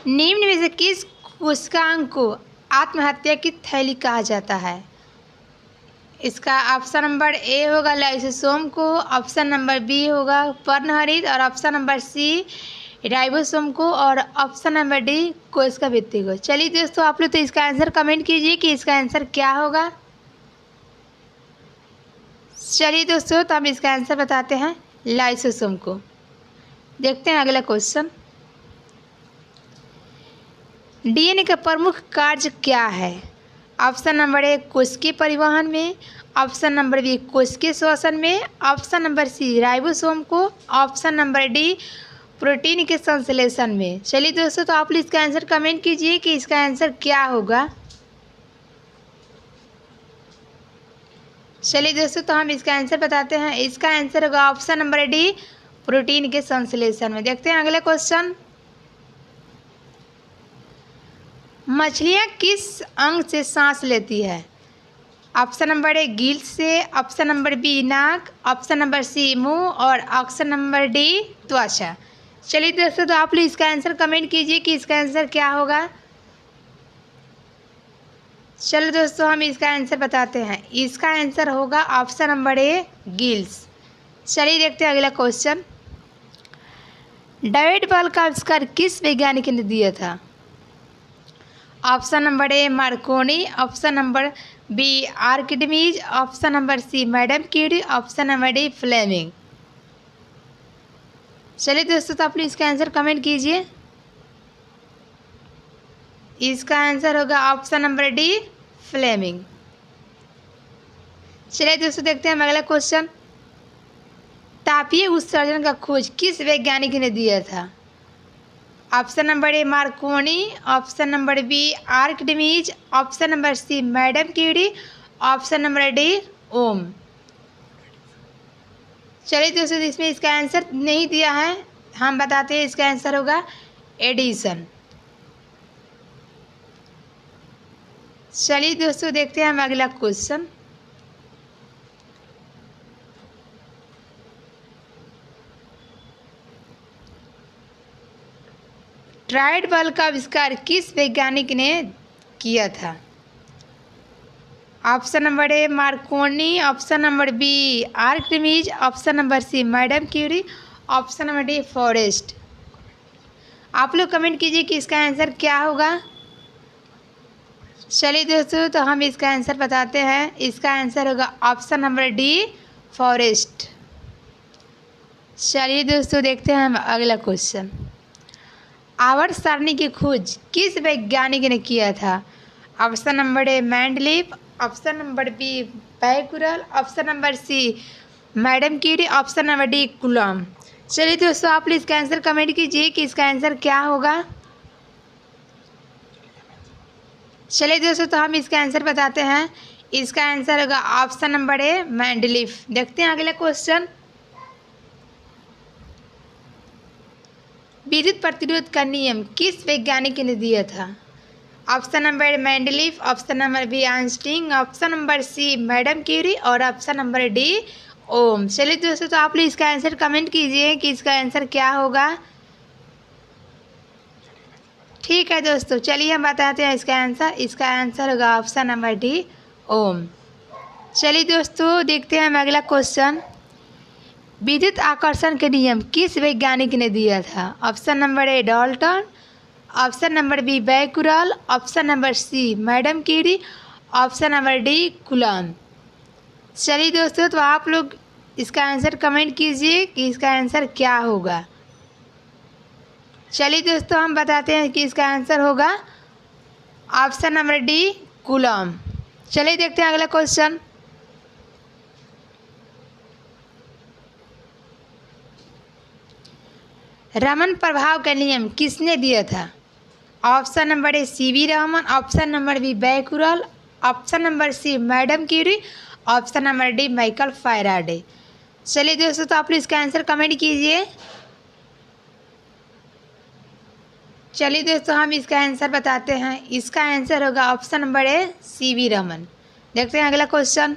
निम्न में से किस कोशिकांग को आत्महत्या की थैली कहा जाता है? इसका ऑप्शन नंबर ए होगा लाइसोसोम को, ऑप्शन नंबर बी होगा पर्णहरित और ऑप्शन नंबर सी राइबोसोम को और ऑप्शन नंबर डी कोशिका भित्ति को। चलिए दोस्तों, आप लोग तो इसका आंसर कमेंट कीजिए कि इसका आंसर क्या होगा। चलिए दोस्तों, तो हम इसका आंसर बताते हैं, लाइसोसोम को। देखते हैं अगला क्वेश्चन। डीएनए का प्रमुख कार्य क्या है? ऑप्शन नंबर ए कोशिकीय परिवहन में, ऑप्शन नंबर बी कोशिकीय श्वसन में, ऑप्शन नंबर सी राइबोसोम को, ऑप्शन नंबर डी प्रोटीन के संश्लेषण में। चलिए दोस्तों, तो आप लोग इसका आंसर कमेंट कीजिए कि इसका आंसर क्या होगा। चलिए दोस्तों, तो हम इसका आंसर बताते हैं। इसका आंसर होगा ऑप्शन नंबर डी प्रोटीन के संश्लेषण में। देखते हैं अगला क्वेश्चन। मछलियाँ किस अंग से सांस लेती है? ऑप्शन नंबर ए गिल्स से, ऑप्शन नंबर बी नाक, ऑप्शन नंबर सी मुंह और ऑप्शन नंबर डी त्वचा। चलिए दोस्तों, तो आप लोग इसका आंसर कमेंट कीजिए कि इसका आंसर क्या होगा। चलो दोस्तों, हम इसका आंसर बताते हैं। इसका आंसर होगा ऑप्शन नंबर ए गिल्स। चलिए देखते हैं अगला क्वेश्चन। डायोड बल्ब का आविष्कार किस वैज्ञानिक ने दिया था? Option number A Marconi, option number B Archimedes, option number C madam Curie, option number D Fleming. चलिए दोस्तों, तो आप लोग इसका आंसर कमेंट कीजिए। इसका आंसर होगा ऑप्शन नंबर डी फ्लेमिंग। चलिए दोस्तों, देखते हैं हम अगला क्वेश्चन। तापीय उत्सर्जन का खोज किस वैज्ञानिक ने दिया था? Option number A Marconi, option number B Archimedes, option number C madam Curie, option number D Ohm. चलिए दोस्तों, इसमें इसका आंसर नहीं दिया है, हम बताते हैं। इसका आंसर होगा एडिसन। चलिए दोस्तों, देखते हैं हम अगला क्वेश्चन। डायोड बल्ब का आविष्कार किस वैज्ञानिक ने किया था? Option number A Marconi, option number B Archimedes, option number C madam Curie, option number D Forrest. आप लोग कमेंट कीजिए कि इसका आंसर क्या होगा। चलिए दोस्तों, तो हम इसका आंसर बताते हैं। इसका आंसर होगा ऑप्शन नंबर डी फॉरेस्ट। चलिए दोस्तों, देखते हैं हम अगला क्वेश्चन। आवर्त सारणी की खोज किस वैज्ञानिक ने किया था? Option number A Mendeleev, option number B Becquerel, option number C madam Curie, option number D Coulomb. चलिए दोस्तों, आप लोग इसका आंसर कमेंट कीजिए कि इसका आंसर क्या होगा। चलिए दोस्तों, तो हम इसका आंसर बताते हैं। इसका आंसर होगा ऑप्शन नंबर ए मेंडलीफ। देखते हैं अगला क्वेश्चन। विद्युत प्रतिरोध का नियम किस वैज्ञानिक ने दिया था? Option number Mendeleev, option number B Einstein, option number C madam Curie और ऑप्शन नंबर डी ओम। चलिए दोस्तों, तो आप लोग इसका आंसर कमेंट कीजिए कि इसका आंसर क्या होगा। ठीक है दोस्तों, चलिए हम बताते हैं इसका आंसर। इसका आंसर होगा ऑप्शन नंबर डी ओम। चलिए दोस्तों, देखते हैं हम अगला क्वेश्चन। विद्युत आकर्षण के नियम किस वैज्ञानिक ने दिया था? Option number A Dalton, option number B Becquerel, option number C madam Curie, option number D Coulomb. चलिए दोस्तों, तो आप लोग इसका आंसर कमेंट कीजिए कि इसका आंसर क्या होगा। चलिए दोस्तों, हम बताते हैं कि इसका आंसर होगा ऑप्शन नंबर डी कूलॉम। चलिए देखते हैं अगला क्वेश्चन। रमन प्रभाव का नियम किसने दिया था? Option number A CV Raman, option number B Becquerel, option number C madam Curie, option number D Michael Faraday. चलिए दोस्तों, तो आप लोग इसका आंसर कमेंट कीजिए। चलिए दोस्तों, हम इसका आंसर बताते हैं। इसका आंसर होगा option number A CV Raman. देखते हैं अगला क्वेश्चन।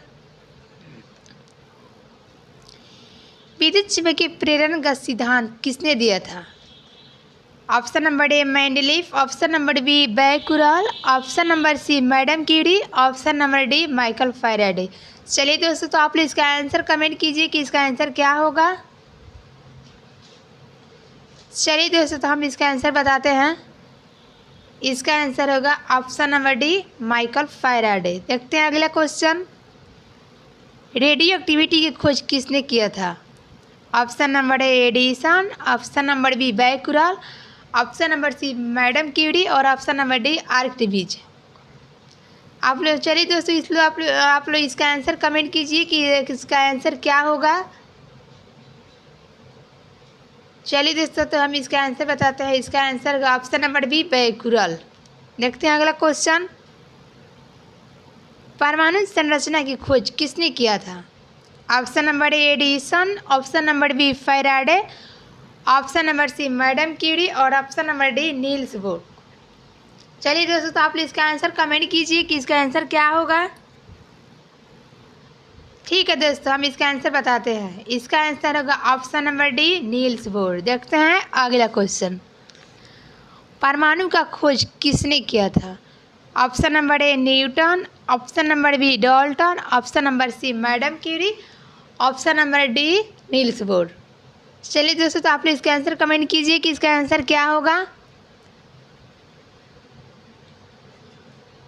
विद्युत चुम्बकीय प्रेरण का सिद्धांत किसने दिया था? Option number A Mendeleev, option number B Becquerel, option number C madam Curie, option number D Michael Faraday. चलिए दोस्तों, तो आप लोग इसका आंसर कमेंट कीजिए कि इसका आंसर क्या होगा। चलिए दोस्तों, तो हम इसका आंसर बताते हैं। इसका आंसर होगा option number D Michael Faraday. देखते हैं अगला क्वेश्चन। रेडियो एक्टिविटी की खोज किसने किया था? Option number A Edison, option number B Becquerel, option number C madam Curie और ऑप्शन नंबर डी आर्किमिडीज। आप लोग चलिए दोस्तों, इसलिए आप लोग इसका आंसर कमेंट कीजिए कि इसका आंसर क्या होगा। चलिए दोस्तों, तो हम इसका आंसर बताते हैं। इसका आंसर होगा ऑप्शन नंबर बी बैकुलर। देखते हैं अगला क्वेश्चन। परमाणु संरचना की खोज किसने किया था? Option number A Edison, option number B Faraday, option number C madam Curie और option number D Niels Bohr. चलिए दोस्तों, तो आप लोग इसका आंसर कमेंट कीजिए कि इसका आंसर क्या होगा। ठीक है दोस्तों, हम इसका आंसर बताते हैं। इसका आंसर होगा option number D Niels bore. देखते हैं अगला क्वेश्चन। परमाणु का खोज किसने किया था? Option number A Newton, option number B Dalton, option number C madam Curie, option number D Niels Bohr. चलिए दोस्तों, तो आप लोग इसका आंसर कमेंट कीजिए कि इसका आंसर क्या होगा।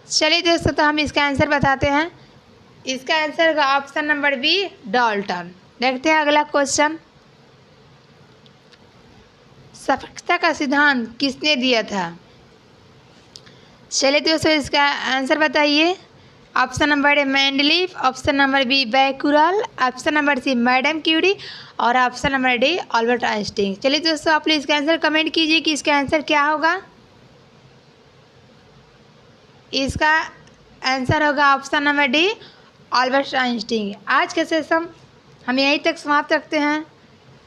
चलिए दोस्तों, तो हम इसका आंसर बताते हैं। इसका आंसर होगा ऑप्शन नंबर बी, डाल्टन। देखते हैं अगला क्वेश्चन। सफलता का सिद्धांत किसने दिया था? चलिए दोस्तों, इसका आंसर बताइए। Option number A Mendeleev, option number B Becquerel, option number C madam Curie और option number D Albert Einstein. चलिए दोस्तों, आप लोग इसका आंसर कमेंट कीजिए कि इसका आंसर क्या होगा। इसका आंसर होगा option number D, Albert Einstein. आज का सेशन हम यहीं तक समाप्त रखते हैं।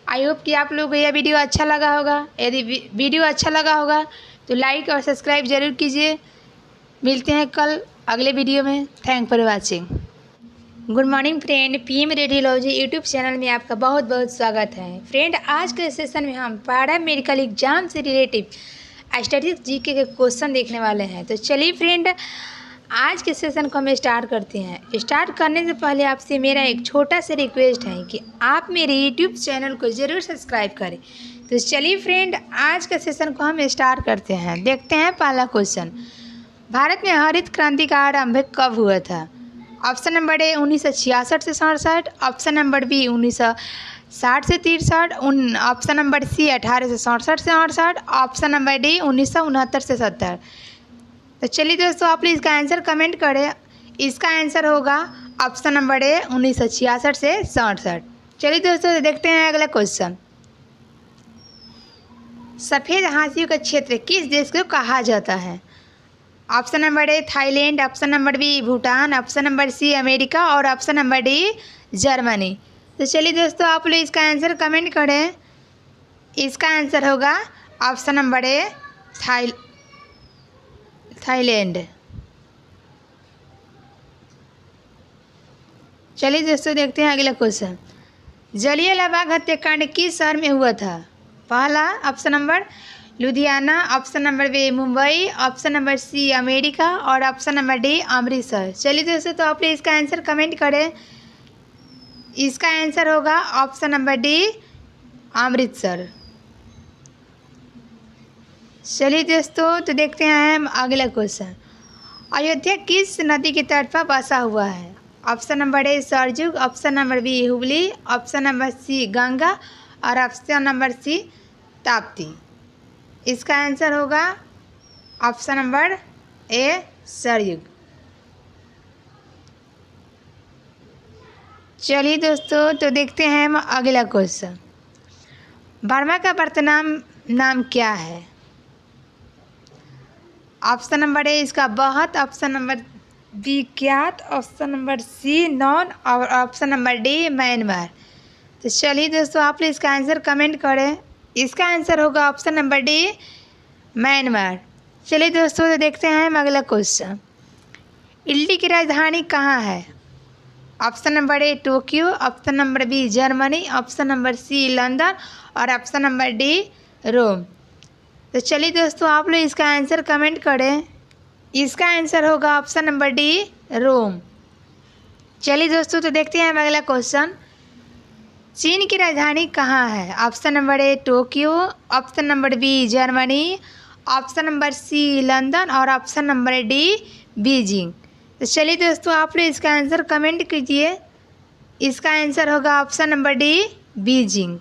आई होप कि आप लोगों को यह वीडियो अच्छा लगा होगा। यदि वीडियो अच्छा लगा होगा तो लाइक और सब्सक्राइब जरूर कीजिए। मिलते हैं कल अगले वीडियो में। Thank for watching. Good morning friend, PM radiology YouTube channel में आपका बहुत बहुत स्वागत है। फ्रेंड, आज के सेशन में हम पैरा मेडिकल एग्जाम से रिलेटिव स्टैटिस्टिक्स जीके के क्वेश्चन देखने वाले हैं। तो चलिए फ्रेंड, आज के सेशन को हम स्टार्ट करते हैं। स्टार्ट करने से पहले आपसे मेरा एक छोटा सा रिक्वेस्ट है कि आप मेरे यूट्यूब चैनल को ज़रूर सब्सक्राइब करें। तो चलिए फ्रेंड, आज के सेशन को हम स्टार्ट करते हैं। देखते हैं पहला क्वेश्चन। भारत में हरित क्रांति का आरंभ कब हुआ था? ऑप्शन नंबर ए 1966 से 67, ऑप्शन नंबर बी 1960 से 63, ऑप्शन नंबर सी 18 से 67 से 68, ऑप्शन नंबर डी 1969 से 70। तो चलिए दोस्तों, आप लोग इसका आंसर कमेंट करें। इसका आंसर होगा ऑप्शन नंबर ए 1966 से 67। चलिए दोस्तों, देखते हैं अगला क्वेश्चन। सफ़ेद हाथियों का क्षेत्र किस देश को कहा जाता है? Option number A Thailand, option number B Bhutan, option number C America और ऑप्शन नंबर डी जर्मनी। तो चलिए दोस्तों, आप लोग इसका आंसर कमेंट करें। इसका आंसर होगा ऑप्शन नंबर ए थाईलैंड। चलिए दोस्तों, देखते हैं अगला क्वेश्चन। जलियांवाला बाग हत्याकांड किस शहर में हुआ था? पहला option number Ludhiana, option number B Mumbai, option number C America और ऑप्शन नंबर डी अमृतसर। चलिए दोस्तों, तो आप लोग इसका आंसर कमेंट करें। इसका आंसर होगा ऑप्शन नंबर डी अमृतसर। चलिए दोस्तों, तो देखते हैं हम अगला क्वेश्चन। अयोध्या किस नदी के तट पर बसा हुआ है? ऑप्शन नंबर ए सरजुग, option number B Hooghly, option number C Ganga और ऑप्शन नंबर सी ताप्ती। इसका आंसर होगा ऑप्शन नंबर ए सरयुग। चलिए दोस्तों, तो देखते हैं हम अगला क्वेश्चन। बर्मा का वर्तमान नाम क्या है? ऑप्शन नंबर ए इसका बहुत, ऑप्शन नंबर बी ज्ञात, ऑप्शन नंबर सी नॉन और ऑप्शन नंबर डी म्यांमार। तो चलिए दोस्तों, आप लोग इसका आंसर कमेंट करें। इसका आंसर होगा ऑप्शन नंबर डी म्यांमार। चलिए दोस्तों, तो देखते हैं हम अगला क्वेश्चन। इटली की राजधानी कहाँ है? Option number A Tokyo, option number B Germany, option number C London और ऑप्शन नंबर डी रोम। तो चलिए दोस्तों, आप लोग इसका आंसर कमेंट करें। इसका आंसर होगा ऑप्शन नंबर डी रोम। चलिए दोस्तों, तो देखते हैं हम अगला क्वेश्चन। चीन की राजधानी कहाँ है? Option number A Tokyo, option number B Germany, option number C London और ऑप्शन नंबर डी बीजिंग। तो चलिए दोस्तों, आप लोग इसका आंसर कमेंट कीजिए। इसका आंसर होगा ऑप्शन नंबर डी बीजिंग।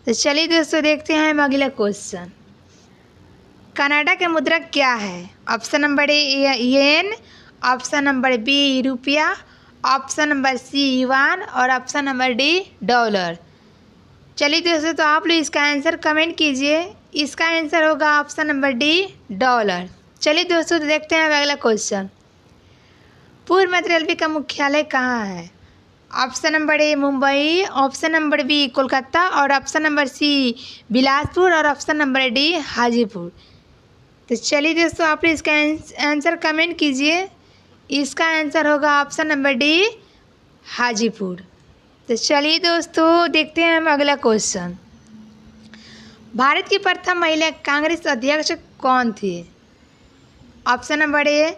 तो चलिए दोस्तों, देखते हैं हम अगला क्वेश्चन। कनाडा की मुद्रा क्या है? Option number A yen, option number B रुपया, ऑप्शन नंबर सी युआन और ऑप्शन नंबर डी डॉलर। चलिए दोस्तों, तो आप लोग इसका आंसर कमेंट कीजिए। इसका आंसर होगा ऑप्शन नंबर डी डॉलर। चलिए दोस्तों, तो देखते हैं अगला क्वेश्चन। पूर्व मध्य रेलवे का मुख्यालय कहाँ है? Option number A Mumbai, option number B Kolkata और ऑप्शन नंबर सी बिलासपुर और ऑप्शन नंबर डी हाजीपुर। तो चलिए दोस्तों, आप लोग इसका आंसर कमेंट कीजिए। इसका आंसर होगा ऑप्शन नंबर डी हाजीपुर। तो चलिए दोस्तों, देखते हैं हम अगला क्वेश्चन। भारत की प्रथम महिला कांग्रेस अध्यक्ष कौन थी? Option number A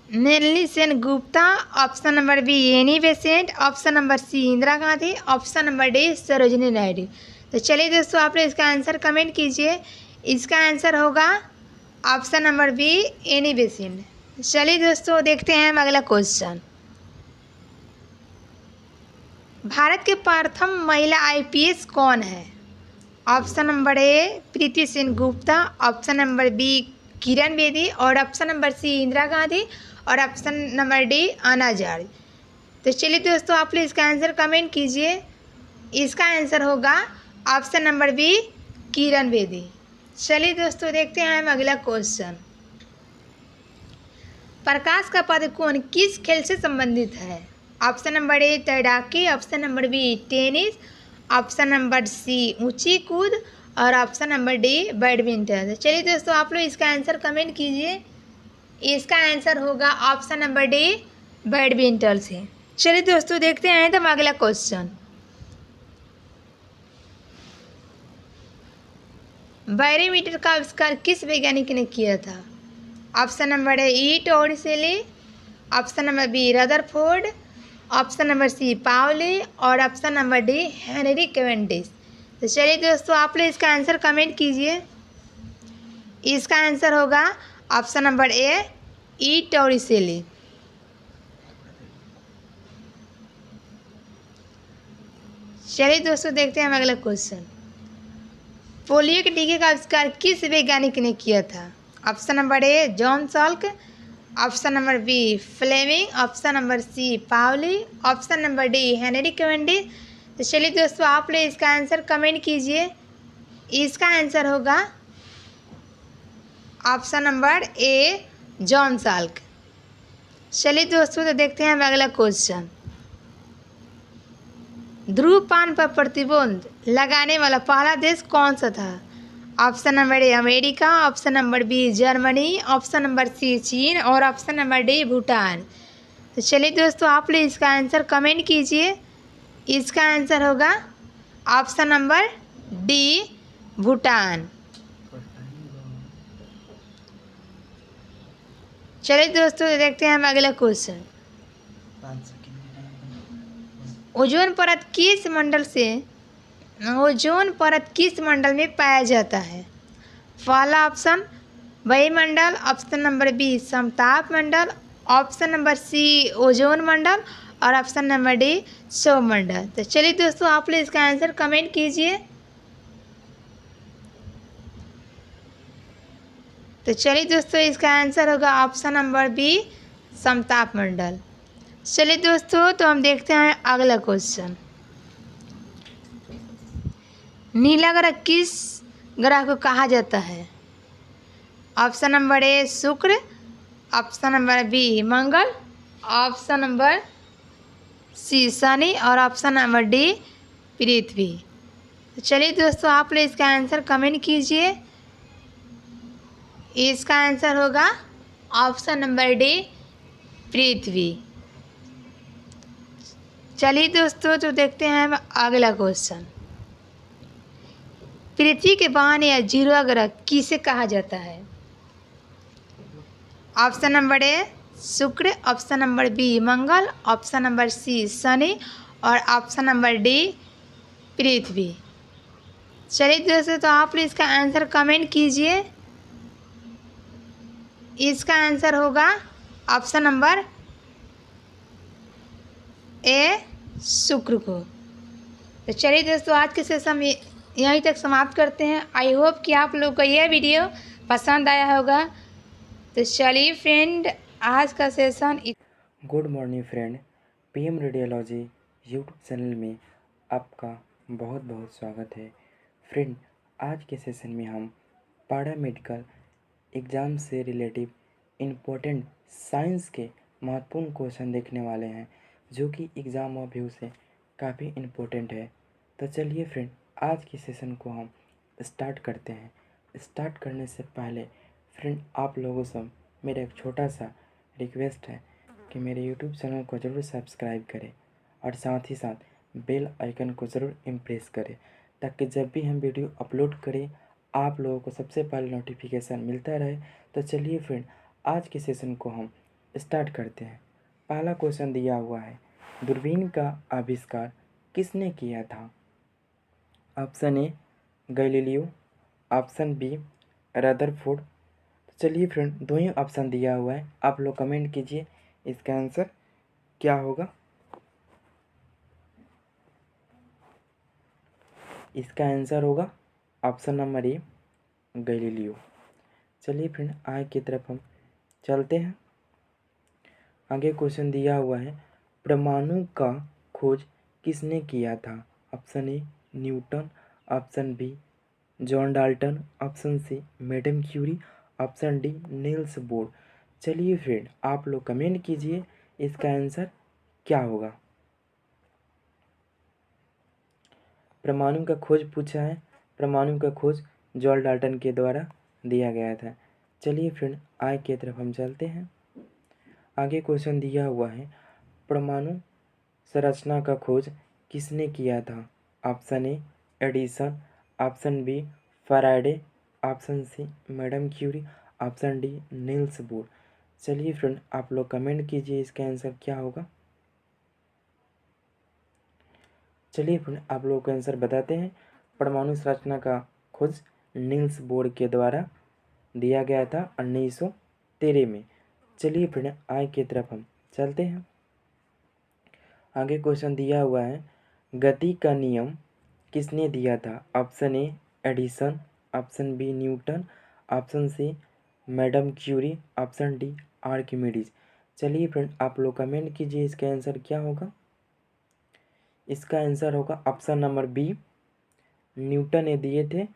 Nalini Sen Gupta, option number B Annie Besant, option number C Indira Gandhi, option number D Sarojini Naidu. तो चलिए दोस्तों, आप लोग इसका आंसर कमेंट कीजिए। इसका आंसर होगा option number B, Annie Besant. चलिए दोस्तों, देखते हैं हम अगला क्वेश्चन। भारत के प्रथम महिला आईपीएस कौन है? Option number A Preeti Sen Gupta, option number B Kiran Bedi, और option number C Indira Gandhi, और option number D Anna Hazare. तो चलिए दोस्तों, आप लोग इसका आंसर कमेंट कीजिए। इसका आंसर होगा option number B, Kiran Bedi. चलिए दोस्तों, देखते हैं हम अगला क्वेश्चन। प्रकाश का पादुकोण किस खेल से संबंधित है? ऑप्शन नंबर ए तैराकी, option number B tennis, option number C ऊंची कूद, और ऑप्शन नंबर डी बैडमिंटन। चलिए दोस्तों, आप लोग इसका आंसर कमेंट कीजिए। इसका आंसर होगा ऑप्शन नंबर डी, बैडमिंटन से। चलिए दोस्तों, देखते हैं तो अगला क्वेश्चन। बैरोमीटर का आविष्कार किस वैज्ञानिक ने किया था? Option number A E Torricelli, option number B Rutherford, option number C Pauli, और option number D Henry Cavendish. तो चलिए दोस्तों, आप लोग इसका आंसर कमेंट कीजिए। इसका आंसर होगा option number A, E Torricelli. चलिए दोस्तों, देखते हैं हम अगला क्वेश्चन। पोलियो के टीके का आविष्कार किस वैज्ञानिक ने किया था? Option number A John Salk, option number B Fleming, option number C Pauli, option number D Henry Cavendish. तो चलिए दोस्तों, आप लोग इसका आंसर कमेंट कीजिए। इसका आंसर होगा option number A, John Salk. चलिए दोस्तों, तो देखते हैं हम अगला क्वेश्चन। धूम्रपान पर प्रतिबंध लगाने वाला पहला देश कौन सा था? Option number A America, option number B Germany, option number C चीन, और ऑप्शन नंबर डी भूटान। तो चलिए दोस्तों, आप लोग इसका आंसर कमेंट कीजिए। इसका आंसर होगा ऑप्शन नंबर डी, भूटान। चलिए दोस्तों, देखते हैं हम अगला क्वेश्चन। ओजोन परत किस मंडल में पाया जाता है? पहला ऑप्शन वायुमंडल, ऑप्शन नंबर बी समताप मंडल, ऑप्शन नंबर सी ओजोन मंडल, और ऑप्शन नंबर डी सौरमंडल। तो चलिए दोस्तों, आप लोग इसका आंसर कमेंट कीजिए। तो चलिए दोस्तों, इसका आंसर होगा ऑप्शन नंबर बी, समताप मंडल। चलिए दोस्तों, तो हम देखते हैं अगला क्वेश्चन। नीला ग्रह किस ग्रह को कहा जाता है? ऑप्शन नंबर ए शुक्र, ऑप्शन नंबर बी मंगल, ऑप्शन नंबर सी शनि, और ऑप्शन नंबर डी पृथ्वी। तो चलिए दोस्तों, आप लोग इसका आंसर कमेंट कीजिए। इसका आंसर होगा ऑप्शन नंबर डी, पृथ्वी। चलिए दोस्तों, तो देखते हैं हम अगला क्वेश्चन। पृथ्वी के वाहन या जीवा ग्रह किसे कहा जाता है? ऑप्शन नंबर ए शुक्र, ऑप्शन नंबर बी मंगल, ऑप्शन नंबर सी शनि, और ऑप्शन नंबर डी पृथ्वी। चलिए दोस्तों, तो आप लोग इसका आंसर कमेंट कीजिए। इसका आंसर होगा ऑप्शन नंबर ए, शुक्र को। तो चलिए दोस्तों, आज के सेशन में यहीं तक समाप्त करते हैं। आई होप कि आप लोग को यह वीडियो पसंद आया होगा। तो चलिए फ्रेंड, आज का session. Good morning friend, PM radiology YouTube channel में आपका बहुत बहुत स्वागत है। फ्रेंड, आज के सेशन में हम पारा मेडिकल एग्ज़ाम से रिलेटिव इम्पोर्टेंट साइंस के महत्वपूर्ण क्वेश्चन देखने वाले हैं, जो कि एग्ज़ाम ऑफ व्यू से काफ़ी इम्पोर्टेंट है। तो चलिए फ्रेंड, आज की सेशन को हम स्टार्ट करते हैं। स्टार्ट करने से पहले फ्रेंड, आप लोगों से मेरा एक छोटा सा रिक्वेस्ट है कि मेरे यूट्यूब चैनल को ज़रूर सब्सक्राइब करें और साथ ही साथ बेल आइकन को ज़रूर इम्प्रेस करें, ताकि जब भी हम वीडियो अपलोड करें आप लोगों को सबसे पहले नोटिफिकेशन मिलता रहे। तो चलिए फ्रेंड, आज के सेशन को हम स्टार्ट करते हैं। पहला क्वेश्चन दिया हुआ है, दूरबीन का आविष्कार किसने किया था? Option A Galileo, option B Rutherford. तो चलिए फ्रेंड, दो ही ऑप्शन दिया हुआ है, आप लोग कमेंट कीजिए इसका आंसर क्या होगा। इसका आंसर होगा ऑप्शन नंबर ए गैलीलियो। चलिए फ्रेंड, आगे की तरफ हम चलते हैं। आगे क्वेश्चन दिया हुआ है, परमाणु का खोज किसने किया था? Option A Newton, option B John Dalton, option C madam Curie, option D Niels Bohr. चलिए फ्रेंड, आप लोग कमेंट कीजिए इसका आंसर क्या होगा। परमाणु का खोज पूछा है, परमाणु का खोज जॉन डाल्टन के द्वारा दिया गया था। चलिए फ्रेंड, आगे की तरफ हम चलते हैं। आगे क्वेश्चन दिया हुआ है, परमाणु संरचना का खोज किसने किया था? Option A Edison, option B Faraday, option C madam Curie, option D Niels Bohr. चलिए फ्रेंड, आप लोग कमेंट कीजिए इसका आंसर क्या होगा। चलिए फ्रेंड, आप लोगों को आंसर बताते हैं। परमाणु संरचना का खोज नील्स बोर के द्वारा दिया गया था 1913 में। चलिए फ्रेंड, आगे की तरफ हम चलते हैं। आगे क्वेश्चन दिया हुआ है, गति का नियम किसने दिया था? Option A Edison, option B Newton, option C madam Curie, option D Archimedes. चलिए फ्रेंड, आप लोग कमेंट कीजिए इसका आंसर क्या होगा। इसका आंसर होगा ऑप्शन नंबर बी न्यूटन ने दिए थे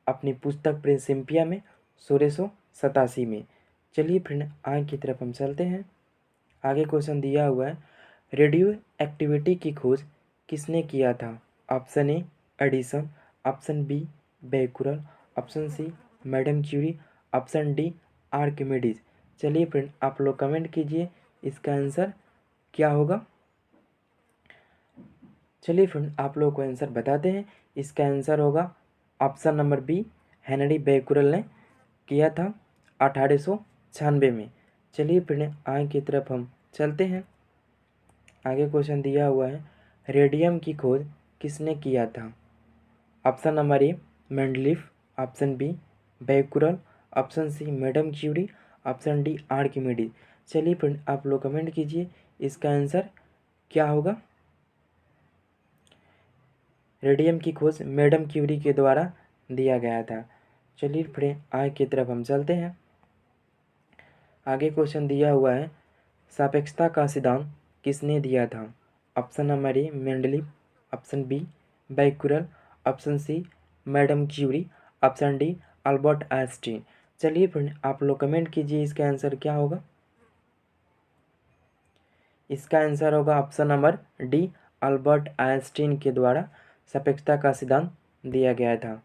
अपनी पुस्तक प्रिंसिपिया में 1687 में। चलिए फ्रेंड, आगे की तरफ हम चलते हैं। आगे क्वेश्चन दिया हुआ है, रेडियो एक्टिविटी की खोज किसने किया था? Option A Edison, option B Becquerel, option C madam Curie, option D Archimedes. चलिए फ्रेंड, आप लोग कमेंट कीजिए इसका आंसर क्या होगा। चलिए फ्रेंड, आप लोगों को आंसर बताते हैं। इसका आंसर होगा option number B Henry Becquerel ने किया था 1896 में। चलिए फ्रेंड, आगे की तरफ हम चलते हैं। आगे क्वेश्चन दिया हुआ है, रेडियम की खोज किसने किया था? Option number A Mendeleev, option B Becquerel, option C madam Curie, option D Archimedes. चलिए फ्रेंड, आप लोग कमेंट कीजिए इसका आंसर क्या होगा। रेडियम की खोज मैडम क्यूरी के द्वारा दिया गया था। चलिए फ्रेंड, आगे की तरफ हम चलते हैं। आगे क्वेश्चन दिया हुआ है, सापेक्षता का सिद्धांत किसने दिया था? Option number A Mendeleev, option B Becquerel, option C madam Curie, option D Albert Einstein. चलिए फ्रेंड, आप लोग कमेंट कीजिए इसका आंसर क्या होगा। इसका आंसर होगा option number D Albert Einstein के द्वारा सापेक्षता का सिद्धांत दिया गया था।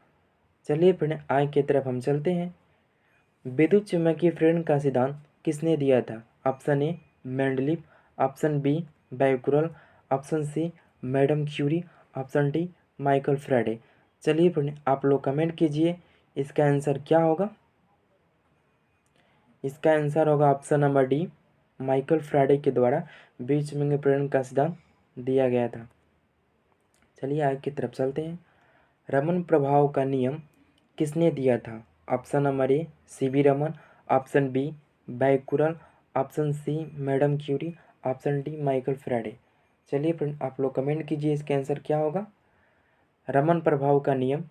चलिए फ्रेंड, आगे की तरफ हम चलते हैं। विद्युत चुम्बकीय प्रेरण का सिद्धांत किसने दिया था? Option A Mendeleev, option B Becquerel, option C madam Curie, option D Michael Faraday. चलिए फ्रेंड, आप लोग कमेंट कीजिए इसका आंसर क्या होगा। इसका आंसर होगा option number D Michael Faraday के द्वारा विद्युत चुम्बकीय प्रेरण का सिद्धांत दिया गया था। चलिए आगे की तरफ चलते हैं। रमन प्रभाव का नियम किसने दिया था? Option number A CV Raman, option B Becquerel, option C madam Curie, option D Michael Faraday. चलिए फ्रेंड, आप लोग कमेंट कीजिए इसका आंसर क्या होगा। रमन प्रभाव का नियम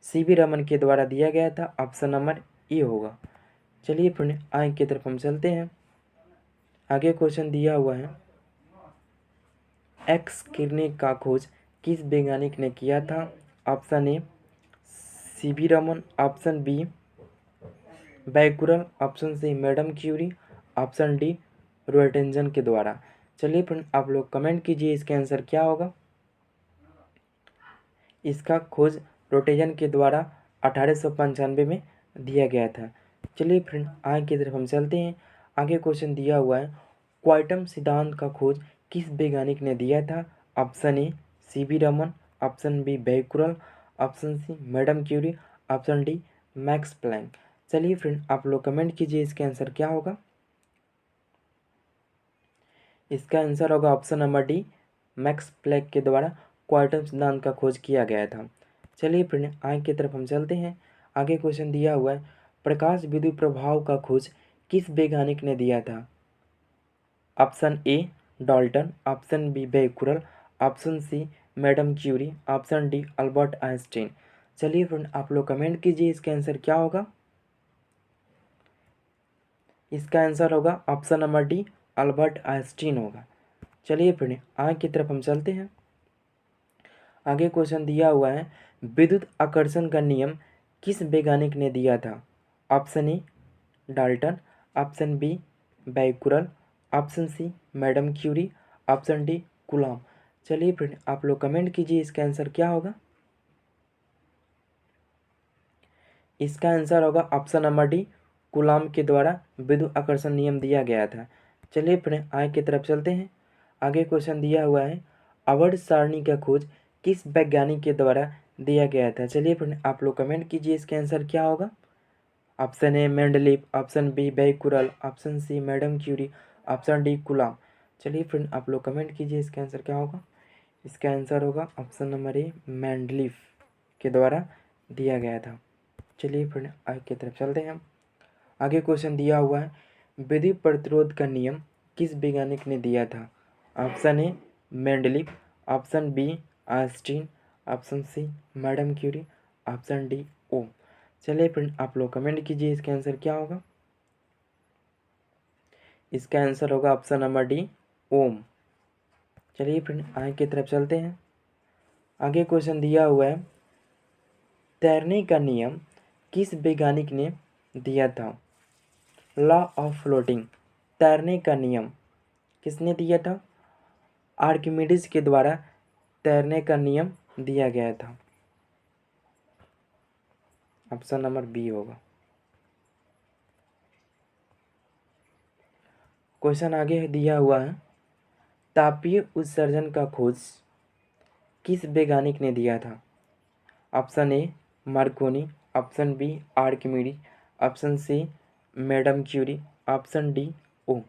सीवी रमन के द्वारा दिया गया था। ऑप्शन नंबर ए होगा। चलिए फ्रेंड, आगे की तरफ हम चलते हैं। आगे क्वेश्चन दिया हुआ है, एक्स किरणें का खोज किस वैज्ञानिक ने किया था? Option A CV Raman, option B Becquerel, option C madam Curie, option D Roentgen के द्वारा। चलिए फ्रेंड, आप लोग कमेंट कीजिए इसका आंसर क्या होगा। इसका खोज रोटेजन के द्वारा 1895 में दिया गया था। चलिए फ्रेंड, आगे की तरफ हम चलते हैं। आगे क्वेश्चन दिया हुआ है, क्वांटम सिद्धांत का खोज किस वैज्ञानिक ने दिया था? Option A CV Raman, option B Becquerel, option C madam Curie, option D Max Planck. चलिए फ्रेंड, आप लोग कमेंट कीजिए इसका आंसर क्या होगा। इसका आंसर होगा option number D Max Planck के द्वारा क्वांटम सिद्धांत का खोज किया गया था। चलिए फ्रेंड आगे की तरफ हम चलते हैं। आगे क्वेश्चन दिया हुआ है, प्रकाश विद्युत प्रभाव का खोज किस वैज्ञानिक ने दिया था? Option A Dalton, option B Becquerel, option C madam Curie, option D Albert Einstein. चलिए फ्रेंड आप लोग कमेंट कीजिए इसका आंसर क्या होगा। इसका आंसर होगा option number D Albert Einstein होगा। चलिए फ्रेंड आगे की तरफ हम चलते हैं। आगे क्वेश्चन दिया हुआ है, विद्युत आकर्षण का नियम किस वैज्ञानिक ने दिया था? Option A Dalton, option B Becquerel, option C madam Curie, option D Coulomb. चलिए फ्रेंड आप लोग कमेंट कीजिए इसका आंसर क्या होगा। इसका आंसर होगा ऑप्शन नंबर डी कूलॉम के द्वारा विद्युत आकर्षण नियम दिया गया था। चलिए फ्रेंड आगे की तरफ चलते हैं। आगे क्वेश्चन दिया हुआ है, आवर्त सारणी का खोज किस वैज्ञानिक के द्वारा दिया गया था? चलिए फ्रेंड आप लोग कमेंट कीजिए इसका आंसर क्या होगा। Option A Mendeleev, option B Becquerel, option C madam Curie, option D Coulomb. चलिए फ्रेंड आप लोग कमेंट कीजिए इसका आंसर क्या होगा। इसका आंसर होगा ऑप्शन नंबर ए मेंडलीव के द्वारा दिया गया था। चलिए फ्रेंड आगे की तरफ चलते हैं। आगे क्वेश्चन दिया हुआ है, विद्युत प्रतिरोध का नियम किस वैज्ञानिक ने दिया था? Option A Mendeleev, option B Einstein, option C madam Curie, option D Ohm. चलिए फ्रेंड आप लोग कमेंट कीजिए इसका आंसर क्या होगा। इसका आंसर होगा ऑप्शन नंबर डी ओम। चलिए फ्रेंड आगे की तरफ चलते हैं। आगे क्वेश्चन दिया हुआ है, तैरने का नियम किस वैज्ञानिक ने दिया था? लॉ ऑफ फ्लोटिंग, तैरने का नियम किसने दिया था? आर्किमिडीज के द्वारा तैरने का नियम दिया गया था। ऑप्शन नंबर बी होगा। क्वेश्चन आगे दिया हुआ है, तापीय उत्सर्जन का खोज किस वैज्ञानिक ने दिया था? Option A Marconi, option B Archimedes, option C madam Curie, option D ओ।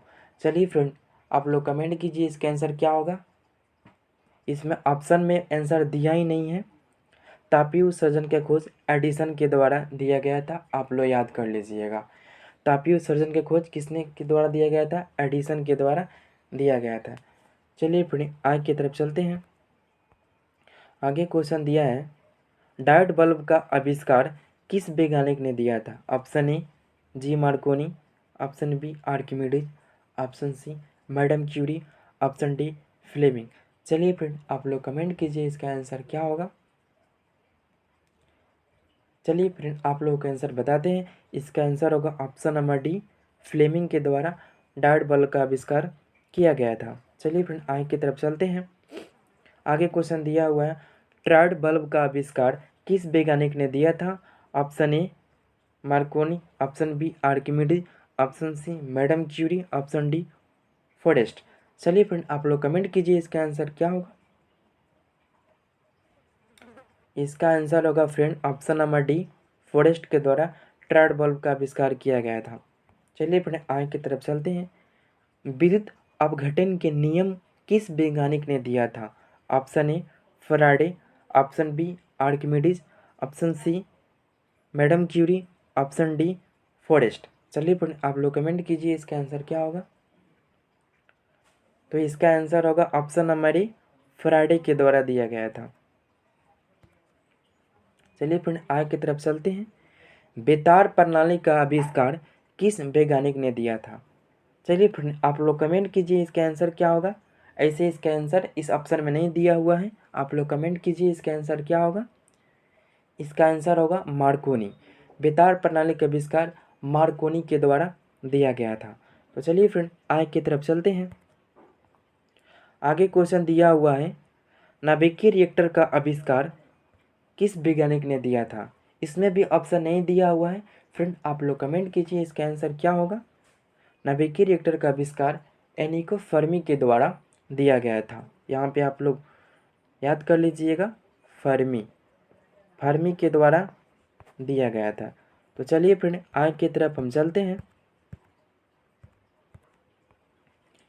चलिए फ्रेंड आप लोग कमेंट कीजिए इसका आंसर क्या होगा। इसमें ऑप्शन में आंसर दिया ही नहीं है। तापीय उत्सर्जन का खोज एडिसन के द्वारा दिया गया था, आप लोग याद कर लीजिएगा। तापीय उत्सर्जन का खोज किसने के द्वारा दिया गया था? एडिसन के द्वारा दिया गया था। चलिए फ्रेंड आगे की तरफ चलते हैं। आगे क्वेश्चन दिया है, डायोड बल्ब का आविष्कार किस वैज्ञानिक ने दिया था? Option A G Marconi, option B Archimedes, option C madam Curie, option D Fleming. चलिए फ्रेंड आप लोग कमेंट कीजिए इसका आंसर क्या होगा। चलिए फ्रेंड आप लोगों का आंसर बताते हैं। इसका आंसर होगा ऑप्शन नंबर डी फ्लेमिंग के द्वारा डायोड बल्ब का आविष्कार किया गया था। चलिए फ्रेंड आगे की तरफ चलते हैं। आगे क्वेश्चन दिया हुआ है, डायोड बल्ब का आविष्कार किस वैज्ञानिक ने दिया था? Option A Marconi, option B Archimedes, option C madam Curie, option D forest. चलिए फ्रेंड आप लोग कमेंट कीजिए इसका आंसर क्या होगा। इसका आंसर होगा friend option number D forest के द्वारा डायोड बल्ब का आविष्कार किया गया था। चलिए फ्रेंड आगे की तरफ चलते हैं। विद्युत अपघटन के नियम किस वैज्ञानिक ने दिया था? Option A Faraday, option B Archimedes, option C madam Curie, option D forest. चलिए फ्रेंड आप लोग कमेंट कीजिए इसका आंसर क्या होगा। तो इसका आंसर होगा ऑप्शन नंबर ए फैराडे के द्वारा दिया गया था। चलिए फ्रेंड आगे की तरफ चलते हैं। बेतार प्रणाली का आविष्कार किस वैज्ञानिक ने दिया था? चलिए फ्रेंड आप लोग कमेंट कीजिए इसका आंसर क्या होगा। ऐसे इसका आंसर इस ऑप्शन में नहीं दिया हुआ है, आप लोग कमेंट कीजिए इसका आंसर क्या होगा। इसका आंसर होगा मार्कोनी। बेतार प्रणाली का आविष्कार मार्कोनी के द्वारा दिया गया था। तो चलिए फ्रेंड आगे की तरफ चलते हैं। आगे क्वेश्चन दिया हुआ है, नाभिकीय रिएक्टर का आविष्कार किस वैज्ञानिक ने दिया था? इसमें भी ऑप्शन नहीं दिया हुआ है। फ्रेंड आप लोग कमेंट कीजिए इसका आंसर क्या होगा। नाभिकीय रिएक्टर का आविष्कार एनिको फर्मी के द्वारा दिया गया था। यहाँ पे आप लोग याद कर लीजिएगा, फर्मी के द्वारा दिया गया था। तो चलिए फ्रेंड आगे की तरफ हम चलते हैं।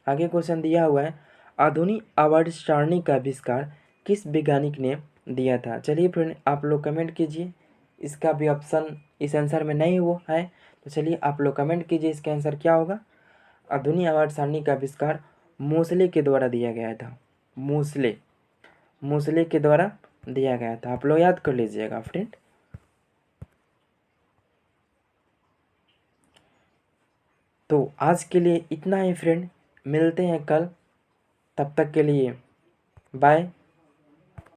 आगे क्वेश्चन दिया हुआ है, आधुनिक आवर्त सारणी का आविष्कार किस वैज्ञानिक ने दिया था? चलिए फ्रेंड आप लोग कमेंट कीजिए। इसका भी ऑप्शन इस आंसर में नहीं हुआ है, तो चलिए आप लोग कमेंट कीजिए इसका आंसर क्या होगा। आधुनिक आवर्त सारणी का आविष्कार मोसले के द्वारा दिया गया था। मोसले के द्वारा दिया गया था, आप लोग याद कर लीजिएगा फ्रेंड। तो आज के लिए इतना ही फ्रेंड, मिलते हैं कल, तब तक के लिए बाय।